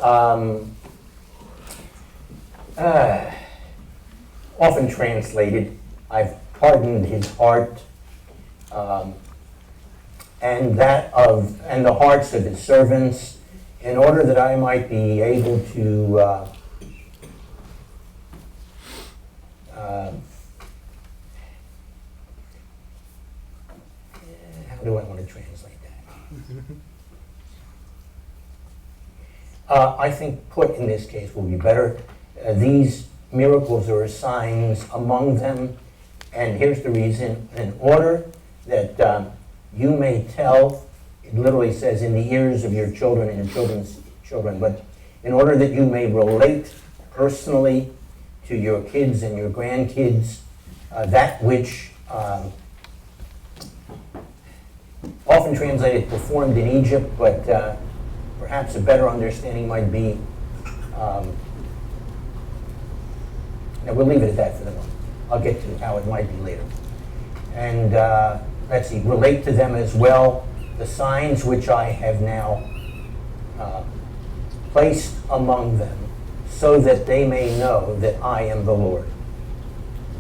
often translated, I've hardened his heart, and the hearts of his servants, in order that I might be able to how do I want to translate that? I think put in this case will be better. These miracles are signs among them, and here's the reason: in order that you may tell, it literally says, in the ears of your children and your children's children, but in order that you may relate personally to your kids and your grandkids that which often translated performed in Egypt, but perhaps a better understanding might be, now we'll leave it at that for the moment. I'll get to how it might be later. And let's see, relate to them as well the signs which I have now placed among them, so that they may know that I am the Lord.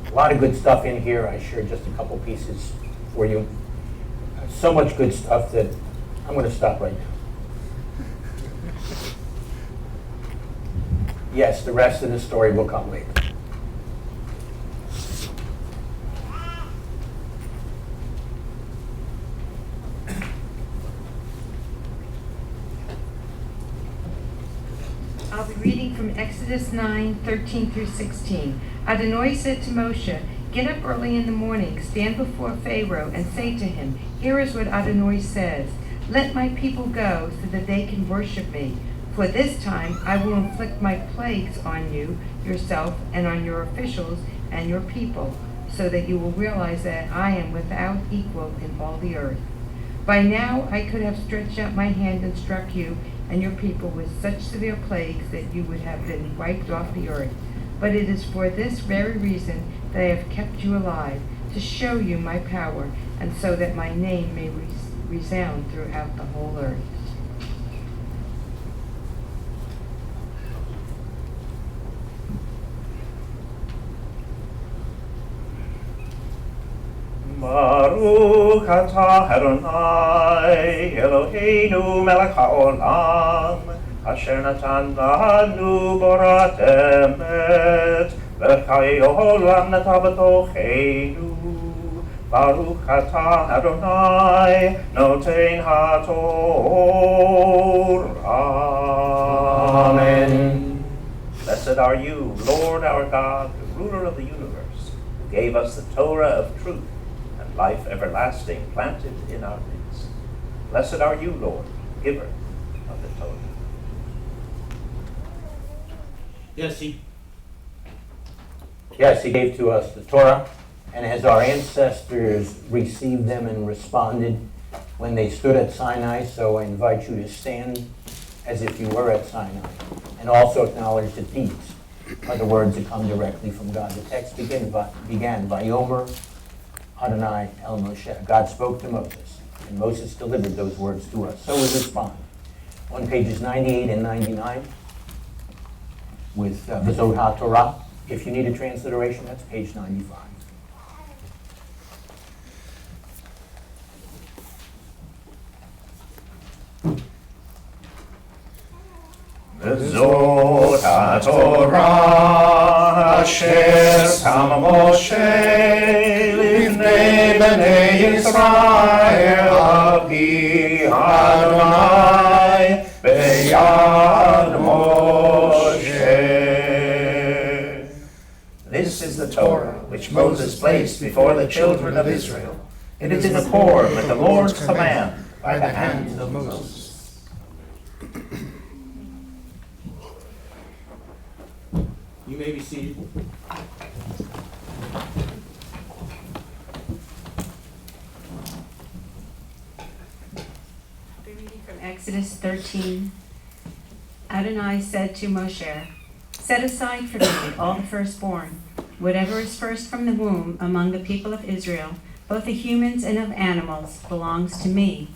A lot of good stuff in here. I shared just a couple pieces for you. So much good stuff that I'm going to stop right now. Yes, the rest of the story will come later. I'll be reading from Exodus 9:13 through 16. Adonai said to Moshe, "Get up early in the morning, stand before Pharaoh, and say to him, 'Here is what Adonai says. Let my people go so that they can worship me. For this time I will inflict my plagues on you, yourself, and on your officials and your people, so that you will realize that I am without equal in all the earth. By now I could have stretched out my hand and struck you and your people with such severe plagues that you would have been wiped off the earth. But it is for this very reason that I have kept you alive, to show you my power, and so that my name may resound throughout the whole earth." Baruch atah Adonai Eloheinu melech haolam asher natan lanu borat emet v'chayei olam nata b'tocheinu. Baruch atah Adonai noten haTorah. Amen. Blessed are you, Lord our God, the ruler of the universe, who gave us the Torah of truth, life everlasting planted in our midst. Blessed are you, Lord, giver of the Torah. Yes, he gave to us the Torah, and as our ancestors received them and responded when they stood at Sinai, so I invite you to stand as if you were at Sinai, and also acknowledge that these are the words that come directly from God. The text began, Vayomer Adonai el Moshe. God spoke to Moses, and Moses delivered those words to us. So we respond. On pages 98 and 99 with V'zot HaTorah. If you need a transliteration, that's page 95. V'zot HaTorah asher sama Moshe lifnei b'nei Yisrael api Adonai b'yad Moshe. This is the Torah which Moses placed before the children of Israel. It is in accord with the Lord's command by the hand of Moses. You may be seated. I'll be reading from Exodus 13. Adonai said to Moshe, "Set aside for me all the firstborn, whatever is first from the womb among the people of Israel, both the humans and of animals, belongs to me.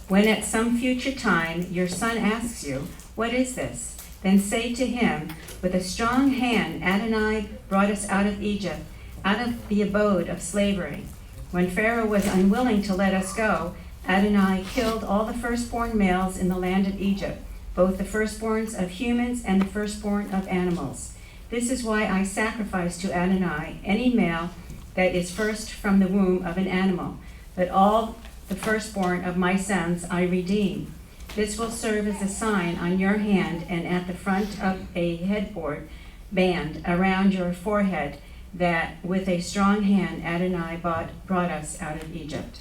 When at some future time your son asks you, 'What is this?' then say to him, 'With a strong hand Adonai brought us out of Egypt, out of the abode of slavery. When Pharaoh was unwilling to let us go, Adonai killed all the firstborn males in the land of Egypt, both the firstborns of humans and the firstborn of animals. This is why I sacrifice to Adonai any male that is first from the womb of an animal, but all the firstborn of my sons I redeem. This will serve as a sign on your hand and at the front of a headboard band around your forehead, that with a strong hand Adonai brought us out of Egypt."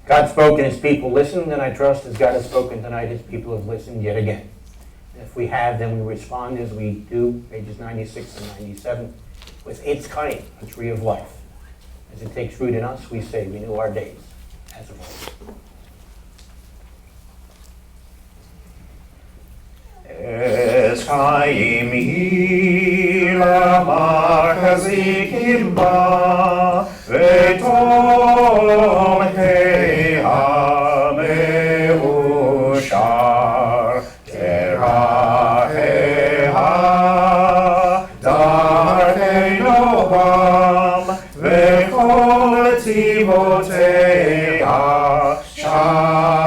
God spoke and his people listened, and I trust as God has spoken tonight, his people have listened yet again. And if we have, then we respond as we do, pages 96 and 97, with its kind, a tree of life. As it takes root in us, we say, renew our days as of old. Es chaimi lamar chazikim ba ve'tom hei ha-meushar terah hei ha-dar hei noham ve'chol tzivotei ha-shar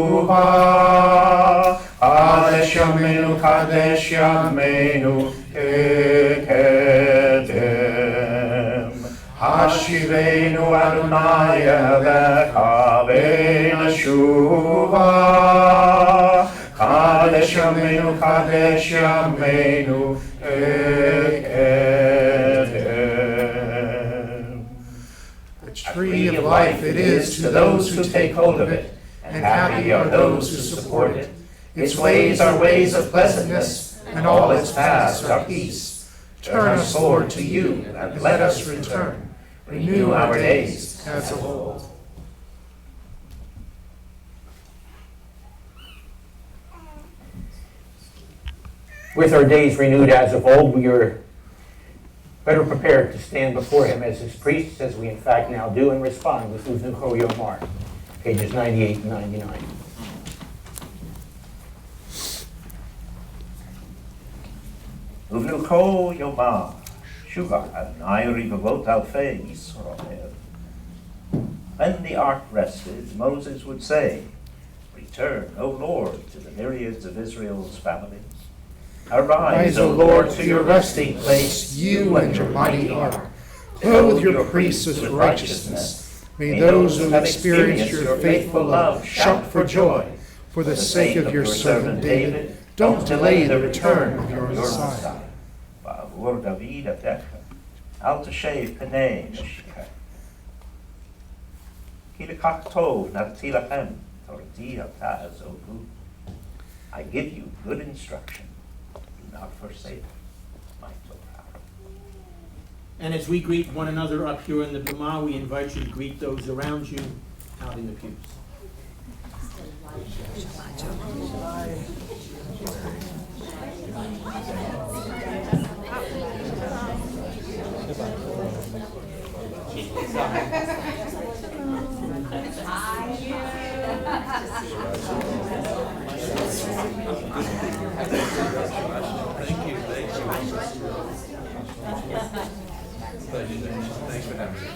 Yeshua. Kadesh Yameinu, Kadesh Yameinu, Kekedem. Hashivenu Adonai Elecha V'Nashuva. Kadesh Yameinu, Kadesh Yameinu, Kekedem. The tree of life it is to those who take hold of it, and happy are those who support it. Its ways are ways of pleasantness, and all its paths are peace. Turn us, Lord, to you, and let us return. Renew our days as of old. With our days renewed as of old, we are better prepared to stand before him as his priests, as we in fact now do, and respond with Uvnucho Yomar, pages 98 and 99. Uvnucho Yomar, Shuvah Adonai Rivavot Alfei Yisrael. When the ark rested, Moses would say, "Return, O Lord, to the myriads of Israel's families. Arise, O Lord, to your resting place, you and your mighty ark. Clothe your priests with righteousness. May those who have experienced your faithful love shout for joy. For the sake of your servant David, don't delay the return of your Messiah." Ba'avur David Adecha, Al Tashev Penei Meshikah. Ki lekach tov nafti lachem, torati ata azovu. I give you good instruction. Do not forsake my Torah. And as we greet one another up here in the Bima, we invite you to greet those around you out in the pews. Thanks for having me.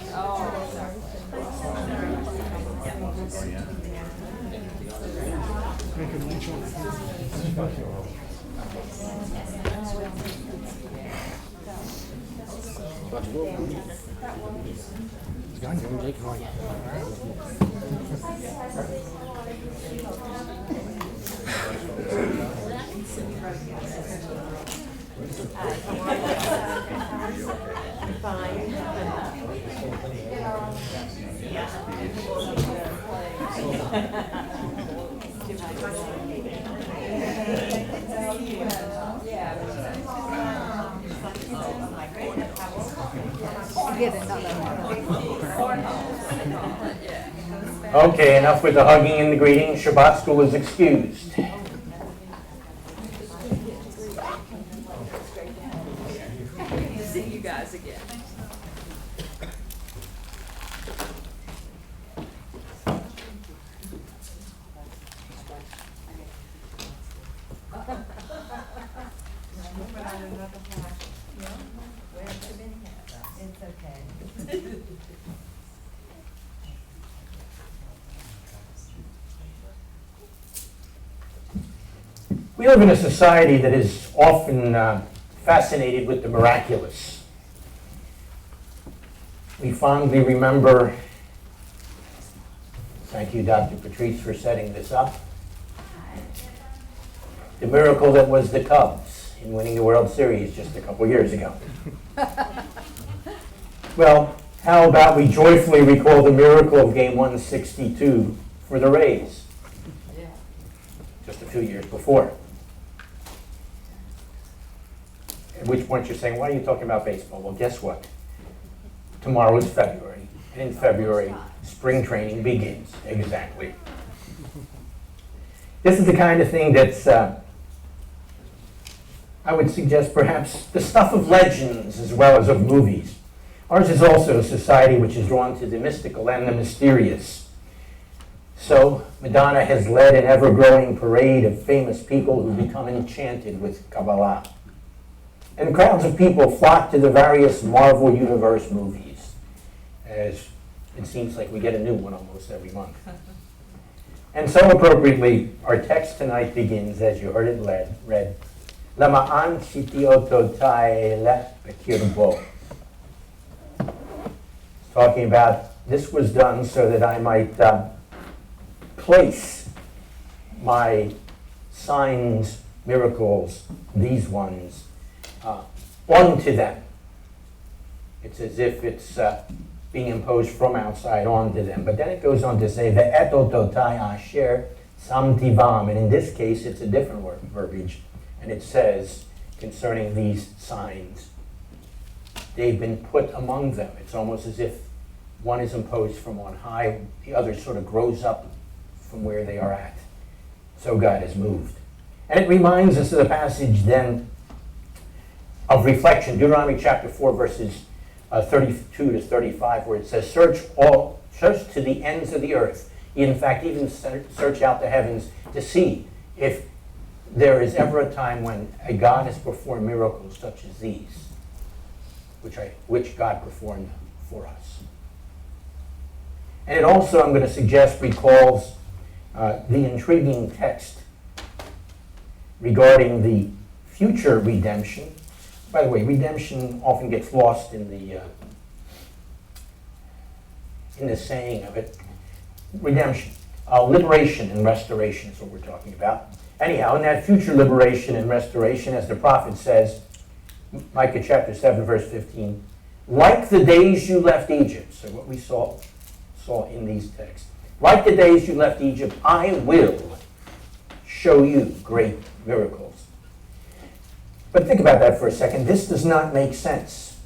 Okay, enough with the hugging and the greeting. Shabbat school is excused. See you guys again. It's okay. We live in a society that is often fascinated with the miraculous. We fondly remember, thank you, Dr. Patrice, for setting this up, the miracle that was the Cubs in winning the World Series just a couple years ago. Well, how about we joyfully recall the miracle of Game 162 for the Rays, just a few years before. At which point you're saying, why are you talking about baseball? Well, guess what? Tomorrow is February, and in February, spring training begins. Exactly. This is the kind of thing that's, I would suggest, perhaps the stuff of legends as well as of movies. Ours is also a society which is drawn to the mystical and the mysterious. So, Madonna has led an ever-growing parade of famous people who become enchanted with Kabbalah. And crowds of people flock to the various Marvel Universe movies, as it seems like we get a new one almost every month. And so appropriately, our text tonight begins, as you heard it read, Lama'an shitiototai le bekirbo. Talking about this was done so that I might place my signs, miracles, these ones, onto them. It's as if it's being imposed from outside onto them. But then it goes on to say, the etototai asher samtivam. And in this case, it's a different verbiage. And it says, concerning these signs, they've been put among them. It's almost as if one is imposed from on high, the other sort of grows up from where they are at. So God has moved. And it reminds us of the passage then of reflection, Deuteronomy chapter 4, verses 32 to 35, where it says, search to the ends of the earth. In fact, even search out the heavens to see if there is ever a time when a God has performed miracles such as these, which God performed for us. And it also, I'm going to suggest, recalls the intriguing text regarding the future redemption. By the way, redemption often gets lost in the saying of it. Redemption, liberation and restoration is what we're talking about. Anyhow, in that future liberation and restoration, as the prophet says, Micah chapter 7, verse 15, like the days you left Egypt, so what we saw in these texts, like the days you left Egypt, I will show you great miracles. But think about that for a second. This does not make sense.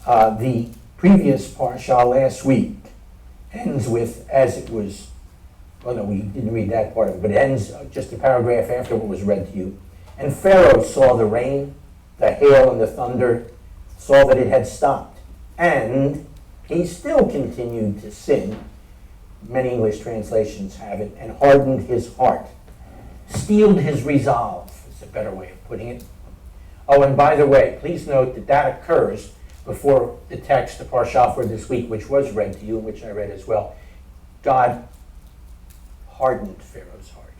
The previous parsha last week ends with, as it was, well, no, we didn't read that part of it, but it ends just a paragraph after what was read to you. And Pharaoh saw the rain, the hail, and the thunder, saw that it had stopped. And he still continued to sin, many English translations have it, and hardened his heart. Steeled his resolve, is a better way of putting it. Oh, and by the way, please note that that occurs before the text, the parsha for this week, which was read to you, and which I read as well. God hardened Pharaoh's heart.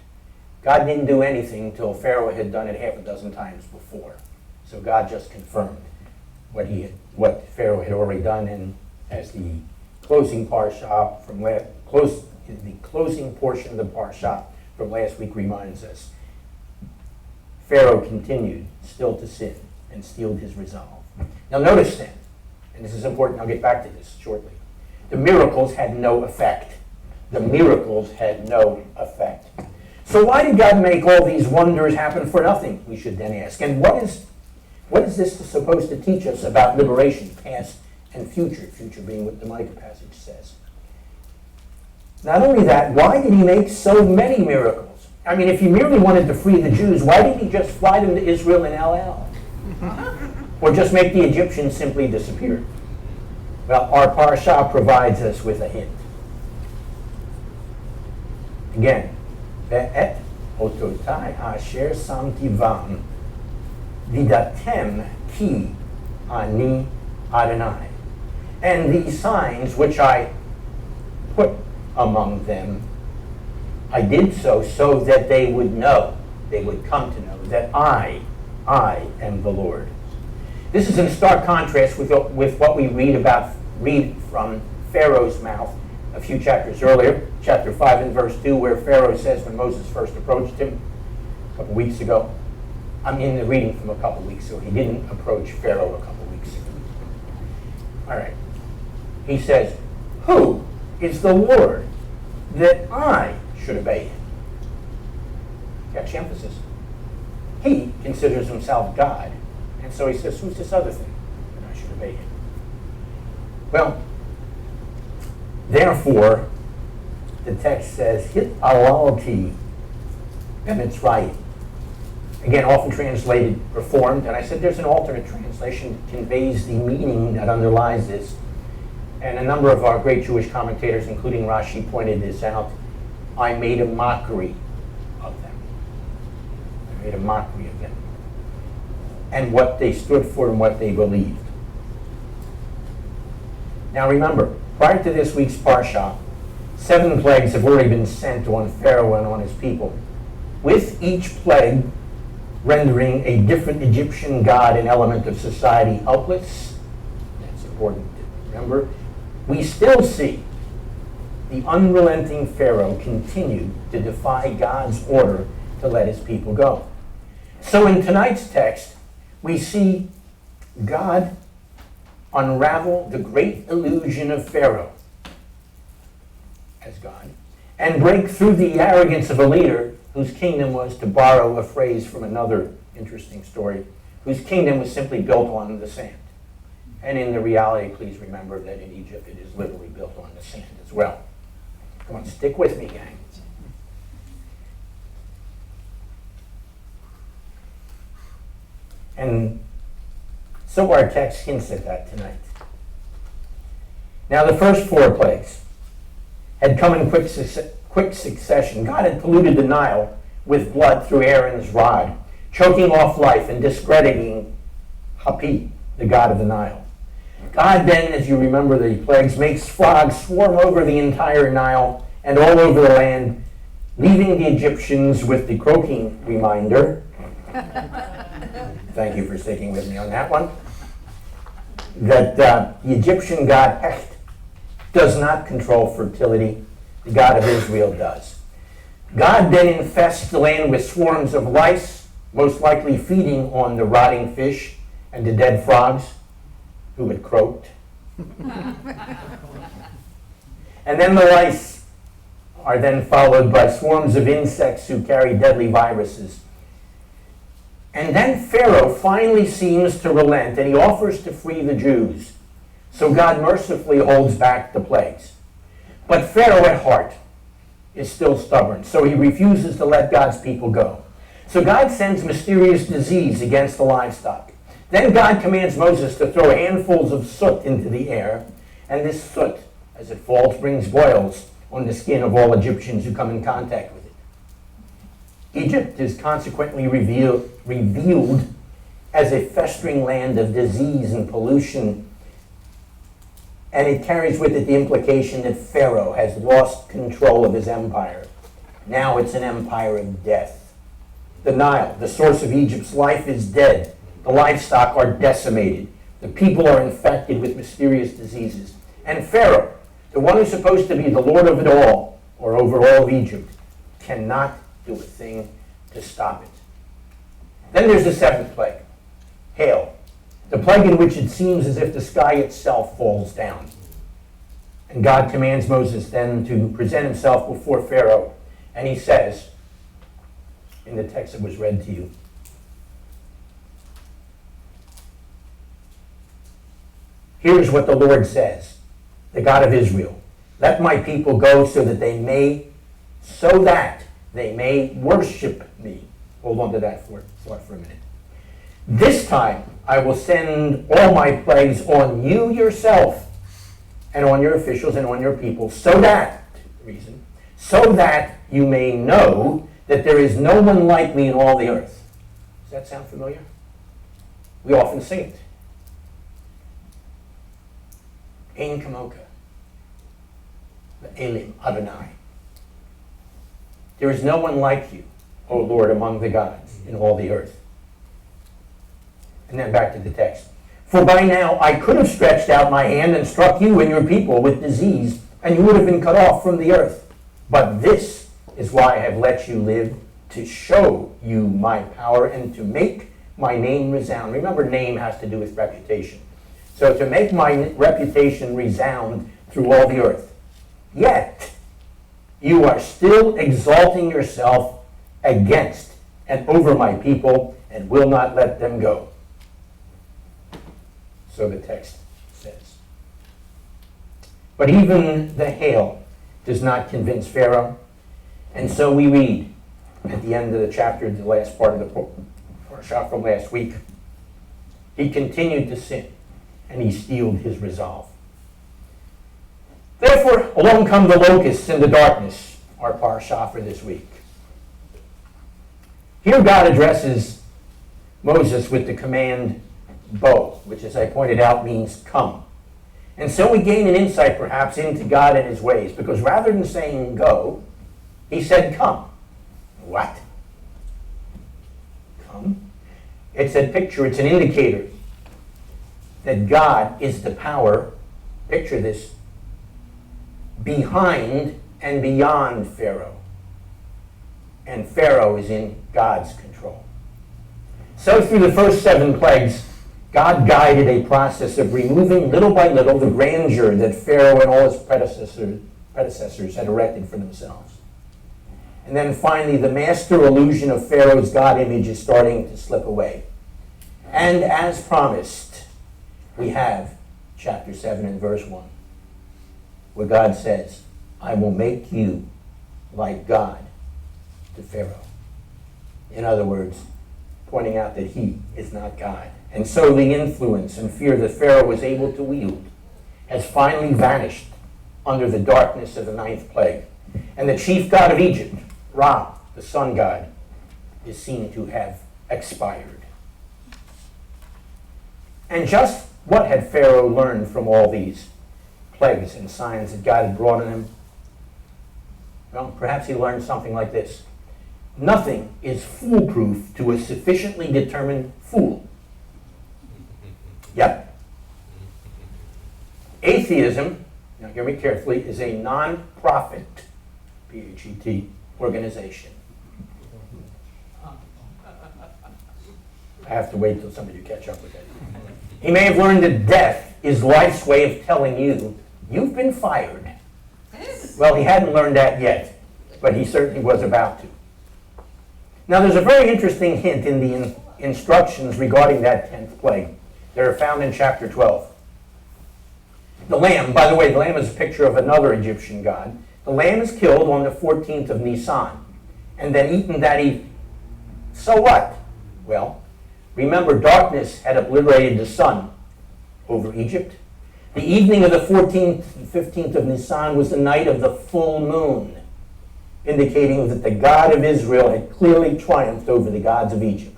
God didn't do anything until Pharaoh had done it half a dozen times before. So God just confirmed what Pharaoh had already done, and as the closing parsha from the closing portion of the parsha from last week reminds us, Pharaoh continued still to sin and steeled his resolve. Now notice then, and this is important, I'll get back to this shortly, the miracles had no effect. The miracles had no effect. So why did God make all these wonders happen for nothing, we should then ask? And what is this supposed to teach us about liberation, past and future? Future being what the Micah passage says. Not only that, why did he make so many miracles? I mean, if he merely wanted to free the Jews, why didn't he just fly them to Israel and El? Or just make the Egyptians simply disappear? Well, our parsha provides us with a hint. Again, ve'et ototai asher samtivam vidatem ki ani Adonai. And these signs which I put among them, I did so that they would know, they would come to know that I am the Lord. This is in stark contrast with what we read from Pharaoh's mouth a few chapters earlier, chapter 5 and verse 2, where Pharaoh says when Moses first approached him a couple weeks ago, I'm in the reading from a couple weeks ago. He didn't approach Pharaoh a couple weeks ago. All right. He says, who is the Lord that I should obey him? Catch the emphasis. He considers himself God. And so he says, who's this other thing that I should obey him? Well, therefore, the text says, hit alalti, and it's right. Again, often translated reformed, and I said there's an alternate translation that conveys the meaning that underlies this. And a number of our great Jewish commentators, including Rashi, pointed this out. I made a mockery of them. I made a mockery of them. And what they stood for and what they believed. Now remember, prior to this week's parsha, 7 plagues have already been sent on Pharaoh and on his people, with each plague rendering a different Egyptian god and element of society helpless. That's important to remember. We still see the unrelenting Pharaoh continue to defy God's order to let his people go. So in tonight's text, we see God unravel the great illusion of Pharaoh as God and break through the arrogance of a leader whose kingdom was, to borrow a phrase from another interesting story, whose kingdom was simply built on the sand. And in the reality, please remember that in Egypt it is literally built on the sand as well. Come on, stick with me, gang. And so our text hints at that tonight. Now the first 4 plagues had come in quick succession. God had polluted the Nile with blood through Aaron's rod, choking off life and discrediting Hapi, the god of the Nile. God then, as you remember the plagues, makes frogs swarm over the entire Nile and all over the land, leaving the Egyptians with the croaking reminder, thank you for sticking with me on that one, that the Egyptian god Echt does not control fertility, the God of Israel does. God then infests the land with swarms of lice, most likely feeding on the rotting fish and the dead frogs who had croaked. And then the lice are then followed by swarms of insects who carry deadly viruses. And then Pharaoh finally seems to relent, and he offers to free the Jews. So God mercifully holds back the plagues. But Pharaoh at heart is still stubborn, so he refuses to let God's people go. So God sends mysterious disease against the livestock. Then God commands Moses to throw handfuls of soot into the air, and this soot, as it falls, brings boils on the skin of all Egyptians who come in contact with it. Egypt is consequently revealed as a festering land of disease and pollution, and it carries with it the implication that Pharaoh has lost control of his empire. Now it's an empire of death. The Nile, the source of Egypt's life, is dead. The livestock are decimated. The people are infected with mysterious diseases. And Pharaoh, the one who's supposed to be the Lord of it all, or over all of Egypt, cannot do a thing to stop it. Then there's the 7th plague, hail. The plague in which it seems as if the sky itself falls down. And God commands Moses then to present himself before Pharaoh. And he says, in the text that was read to you, here's what the Lord says, the God of Israel. Let my people go so that they may worship me. Hold on to that thought for a minute. This time I will send all my plagues on you yourself and on your officials and on your people, so that you may know that there is no one like me in all the earth. Does that sound familiar? We often sing it. Ein kamoka, Elim Adonai. There is no one like you, O Lord, among the gods in all the earth. And then back to the text. For by now I could have stretched out my hand and struck you and your people with disease, and you would have been cut off from the earth. But this is why I have let you live, to show you my power and to make my name resound. Remember, name has to do with reputation. So to make my reputation resound through all the earth. Yet you are still exalting yourself against and over my people and will not let them go. So the text says. But even the hail does not convince Pharaoh. And so we read at the end of the chapter, the last part of the parashah from last week, he continued to sin and he steeled his resolve. Therefore, along come the locusts and the darkness, our parashah for this week. Here God addresses Moses with the command bo, which, as I pointed out, means come. And so we gain an insight perhaps into God and his ways, because rather than saying go, he said come. What? Come? It's a picture, it's an indicator that God is the power, picture this, behind and beyond Pharaoh. And Pharaoh is in God's control. So through the first 7 plagues, God guided a process of removing little by little the grandeur that Pharaoh and all his predecessors had erected for themselves. And then finally, the master illusion of Pharaoh's God image is starting to slip away. And as promised, we have chapter 7 and verse 1, where God says, I will make you like God to Pharaoh. In other words, pointing out that he is not God. And so the influence and fear that Pharaoh was able to wield has finally vanished under the darkness of the 9th plague. And the chief god of Egypt, Ra, the sun god, is seen to have expired. And just what had Pharaoh learned from all these plagues and signs that God had brought on him? Well, perhaps he learned something like this. Nothing is foolproof to a sufficiently determined fool. Yep. Atheism, now hear me carefully, is a non-profit, P-H-E-T, organization. I have to wait till some of you catch up with it. He may have learned that death is life's way of telling you, you've been fired. Well, he hadn't learned that yet, but he certainly was about to. Now, there's a very interesting hint in the instructions regarding that 10th plague. They're found in chapter 12. The lamb, by the way, the lamb is a picture of another Egyptian god. The lamb is killed on the 14th of Nisan and then eaten that evening. So what? Well, remember, darkness had obliterated the sun over Egypt. The evening of the 14th and 15th of Nisan was the night of the full moon, indicating that the God of Israel had clearly triumphed over the gods of Egypt.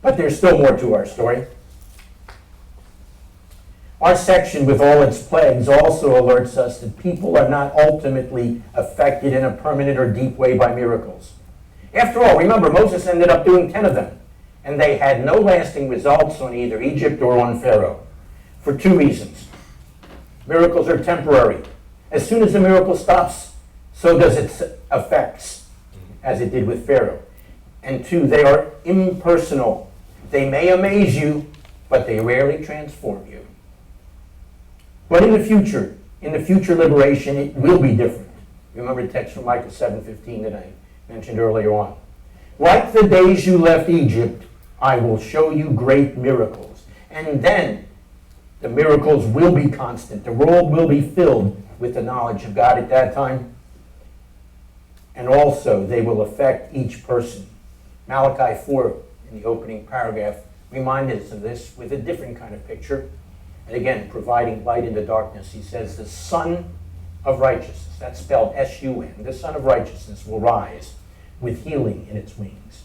But there's still more to our story. Our section with all its plagues also alerts us that people are not ultimately affected in a permanent or deep way by miracles. After all, remember, Moses ended up doing 10 of them, and they had no lasting results on either Egypt or on Pharaoh, for 2 reasons. Miracles are temporary. As soon as the miracle stops, so does its effects, as it did with Pharaoh. And 2, they are impersonal. They may amaze you, but they rarely transform you. But in the future liberation, it will be different. Remember the text from Micah 7:15 that I mentioned earlier on. Like the days you left Egypt, I will show you great miracles. And then the miracles will be constant. The world will be filled with the knowledge of God at that time. And also, they will affect each person. Malachi 4, in the opening paragraph, reminds us of this with a different kind of picture. And again, providing light in the darkness. He says, the Son of Righteousness, that's spelled S-U-N, the Son of Righteousness will rise with healing in its wings.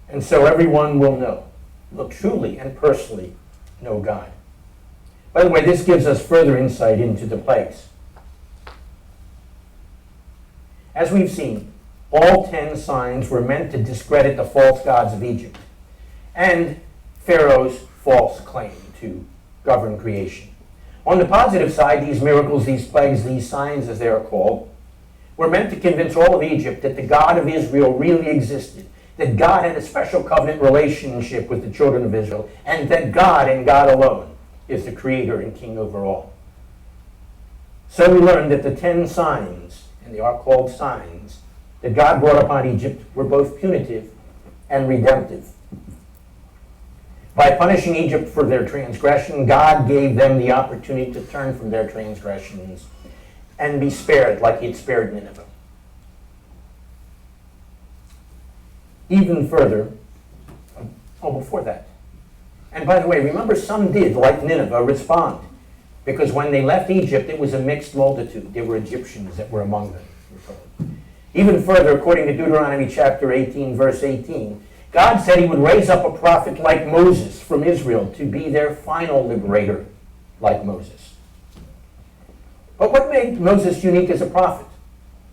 And so everyone will truly and personally know God. By the way, this gives us further insight into the plagues. As we've seen, all 10 signs were meant to discredit the false gods of Egypt and Pharaoh's false claim to govern creation. On the positive side, these miracles, these plagues, these signs as they are called, were meant to convince all of Egypt that the God of Israel really existed, that God had a special covenant relationship with the children of Israel, and that God and God alone is the creator and king over all. So we learned that the 10 signs, and they are called signs, that God brought upon Egypt were both punitive and redemptive. By punishing Egypt for their transgression, God gave them the opportunity to turn from their transgressions and be spared like he had spared Nineveh. Even further, before that. And by the way, remember, some did, like Nineveh, respond. Because when they left Egypt, it was a mixed multitude. There were Egyptians that were among them, we're told. Even further, according to Deuteronomy chapter 18, verse 18, God said he would raise up a prophet like Moses from Israel to be their final liberator, like Moses. But what made Moses unique as a prophet?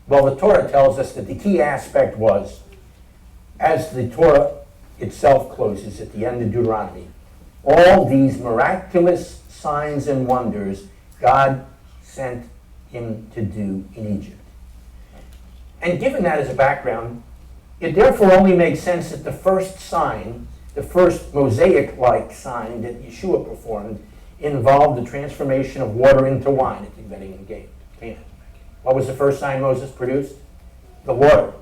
Well, the Torah tells us that the key aspect was, as the Torah itself closes at the end of Deuteronomy, all these miraculous signs and wonders God sent him to do in Egypt. And given that as a background, it therefore only makes sense that the first sign, the first Mosaic-like sign that Yeshua performed, involved the transformation of water into wine at the wedding in Canaan. What was the first sign Moses produced? The water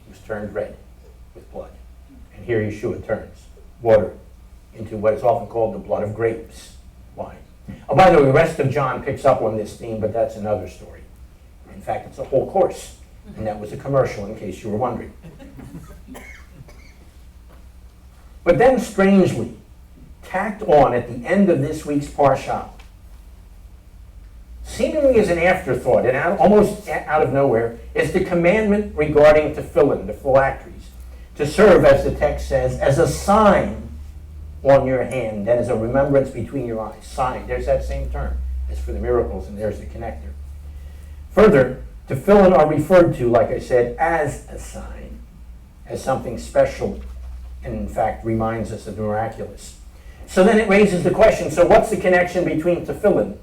was turned red with blood. And here Yeshua turns water into what is often called the blood of grapes, wine. Oh, by the way, the rest of John picks up on this theme, but that's another story. In fact, it's a whole course. And that was a commercial, in case you were wondering. But then, strangely, tacked on at the end of this week's Parsha, seemingly as an afterthought and almost out of nowhere, is the commandment regarding tefillin, the phylacteries, to serve, as the text says, as a sign on your hand and as a remembrance between your eyes. Sign, there's that same term as for the miracles, and there's the connector. Further, tefillin are referred to, like I said, as a sign, as something special, and in fact reminds us of the miraculous. So then it raises the question, so what's the connection between tefillin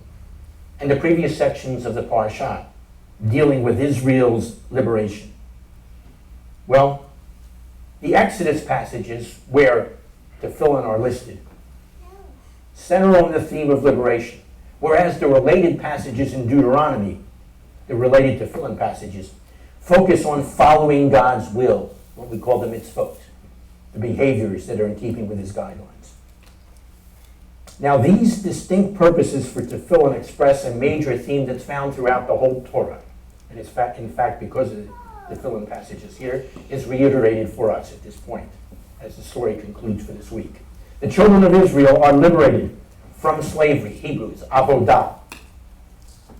and the previous sections of the Parsha dealing with Israel's liberation? Well, the Exodus passages where tefillin are listed center on the theme of liberation, whereas the related passages in Deuteronomy, the related tefillin passages, focus on following God's will, what we call the mitzvot, the behaviors that are in keeping with his guidelines. Now, these distinct purposes for tefillin express a major theme that's found throughout the whole Torah. And it's in fact, because of the tefillin passages here, is reiterated for us at this point, as the story concludes for this week. The children of Israel are liberated from slavery, Hebrews, avodah,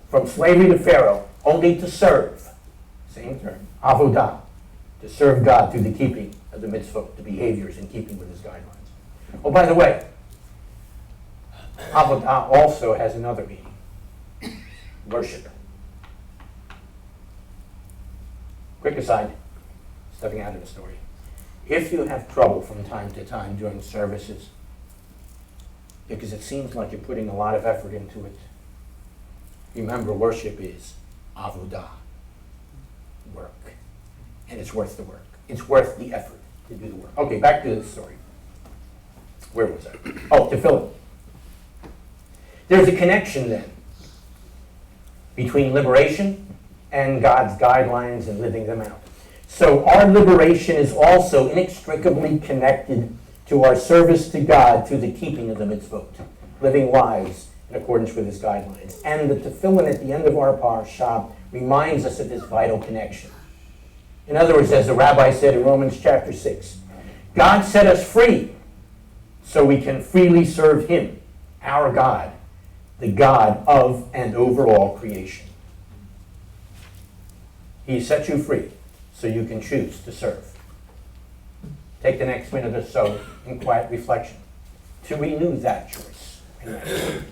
from slavery to Pharaoh, only to serve, same term, avodah, to serve God through the keeping of the mitzvot, the behaviors in keeping with his guidelines. Oh, by the way, avodah also has another meaning, worship. Quick aside, stepping out of the story. If you have trouble from time to time during services, because it seems like you're putting a lot of effort into it, remember, worship is avodah, work. And it's worth the work. It's worth the effort to do the work. Okay, back to the story. Where was I? Oh, tefillin. There's a connection then between liberation and God's guidelines and living them out. So our liberation is also inextricably connected to our service to God through the keeping of the mitzvot, living lives in accordance with his guidelines. And the tefillin at the end of our parsha reminds us of this vital connection. In other words, as the rabbi said in Romans chapter 6, God set us free so we can freely serve him, our God, the God of and over all creation. He set you free so you can choose to serve. Take the next minute or so in quiet reflection to renew that choice. Amen.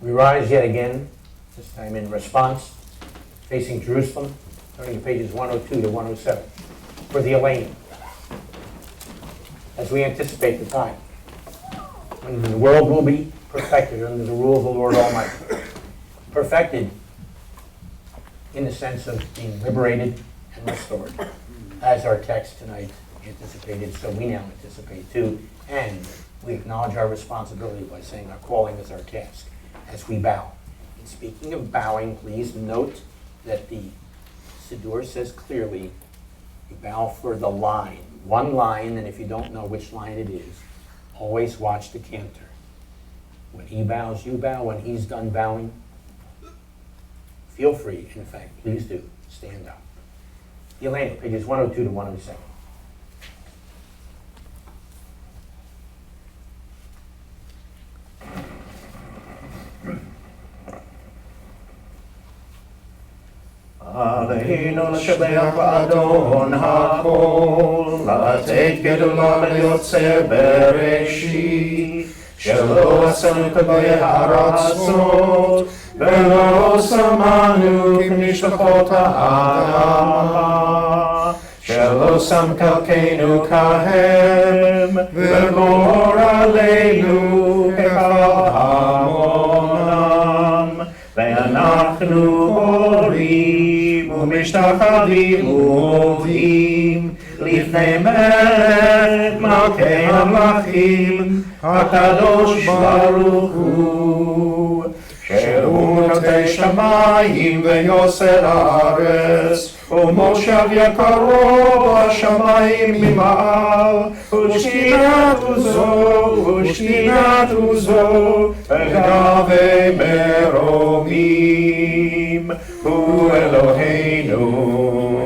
We rise yet again, this time in response, facing Jerusalem, turning to pages 102 to 107, for the Elaine, as we anticipate the time when the world will be perfected under the rule of the Lord Almighty. Perfected in the sense of being liberated and restored, as our text tonight anticipated, so we now anticipate too. And we acknowledge our responsibility by saying our calling is our task as we bow. And speaking of bowing, please note that the Siddur says clearly, you bow for the line. One line, and if you don't know which line it is, always watch the cantor. When he bows, you bow. When he's done bowing, feel free, in fact, please do, stand up. Elena, pages 102 to 107. עלינו לשבח באדון הכל, לתת גדולה ליוצר בראשית, שלא עשינו כגויי הארצות, ולא שמענו כמשלחות האדמה, שלא שם חלקנו כהם, וגור עלינו ככל המונם, ואנחנו הורים ומשתחווים ועובדים לפני מלך מלכי המלכים הקדוש ברוך הוא, שהוא נוטה שמיים ויוסר הארץ, ומושב יקרו השמיים ממעל, ושכינת עוזו וגבי מרומים, הוא אלוהינו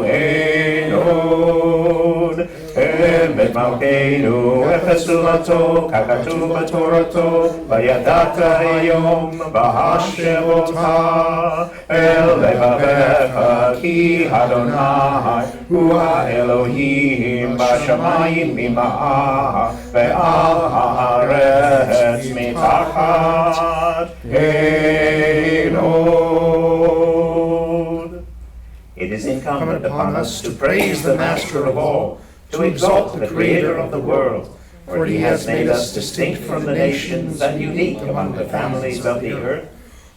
אין עוד, אמת מלכנו אפס תלתו, ככתוב בתורתו, וידעת היום בהשבותך אל לבביך, כי אדוני הוא האלוהים בשמיים ממעל ועל הארץ מתחת אין עוד. It is incumbent upon us to praise the Master of all, to exalt the Creator of the world, for He has made us distinct from the nations and unique among the families of the earth.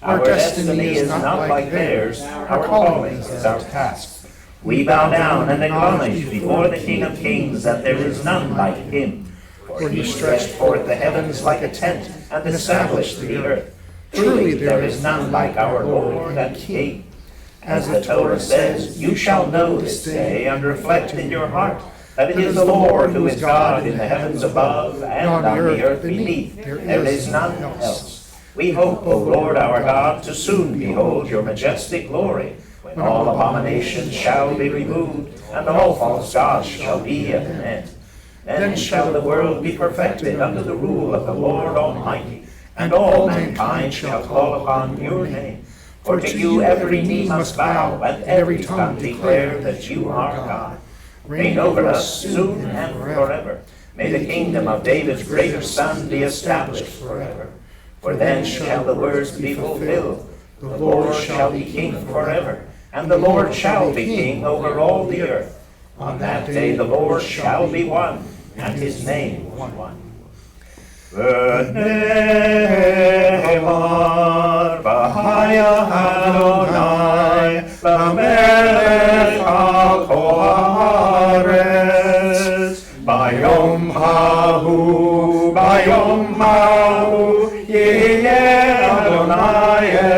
Our destiny is not like theirs, our calling is our task. We bow down and acknowledge before the King of Kings that there is none like Him, for He stretched forth the heavens like a tent and established the earth. Truly there is none like our Lord and King. As the Torah says, you shall know this day and reflect in your heart that it is the Lord who is God in the heavens above and on the earth beneath. There is none else. We hope, O Lord our God, to soon behold your majestic glory, when all abominations shall be removed and all false gods shall be at an end. Then shall the world be perfected under the rule of the Lord Almighty, and all mankind shall call upon your name. For to you every knee must bow, and every tongue declare that you are God. Reign over us soon and forever. May the kingdom of David's greater Son be established forever. For then shall the words be fulfilled. The Lord shall be king forever, and the Lord shall be king over all the earth. On that day the Lord shall be one, and his name one. ונאמר בהיה אדוני למלך על כל הארץ ביום ההוא יהיה אדוני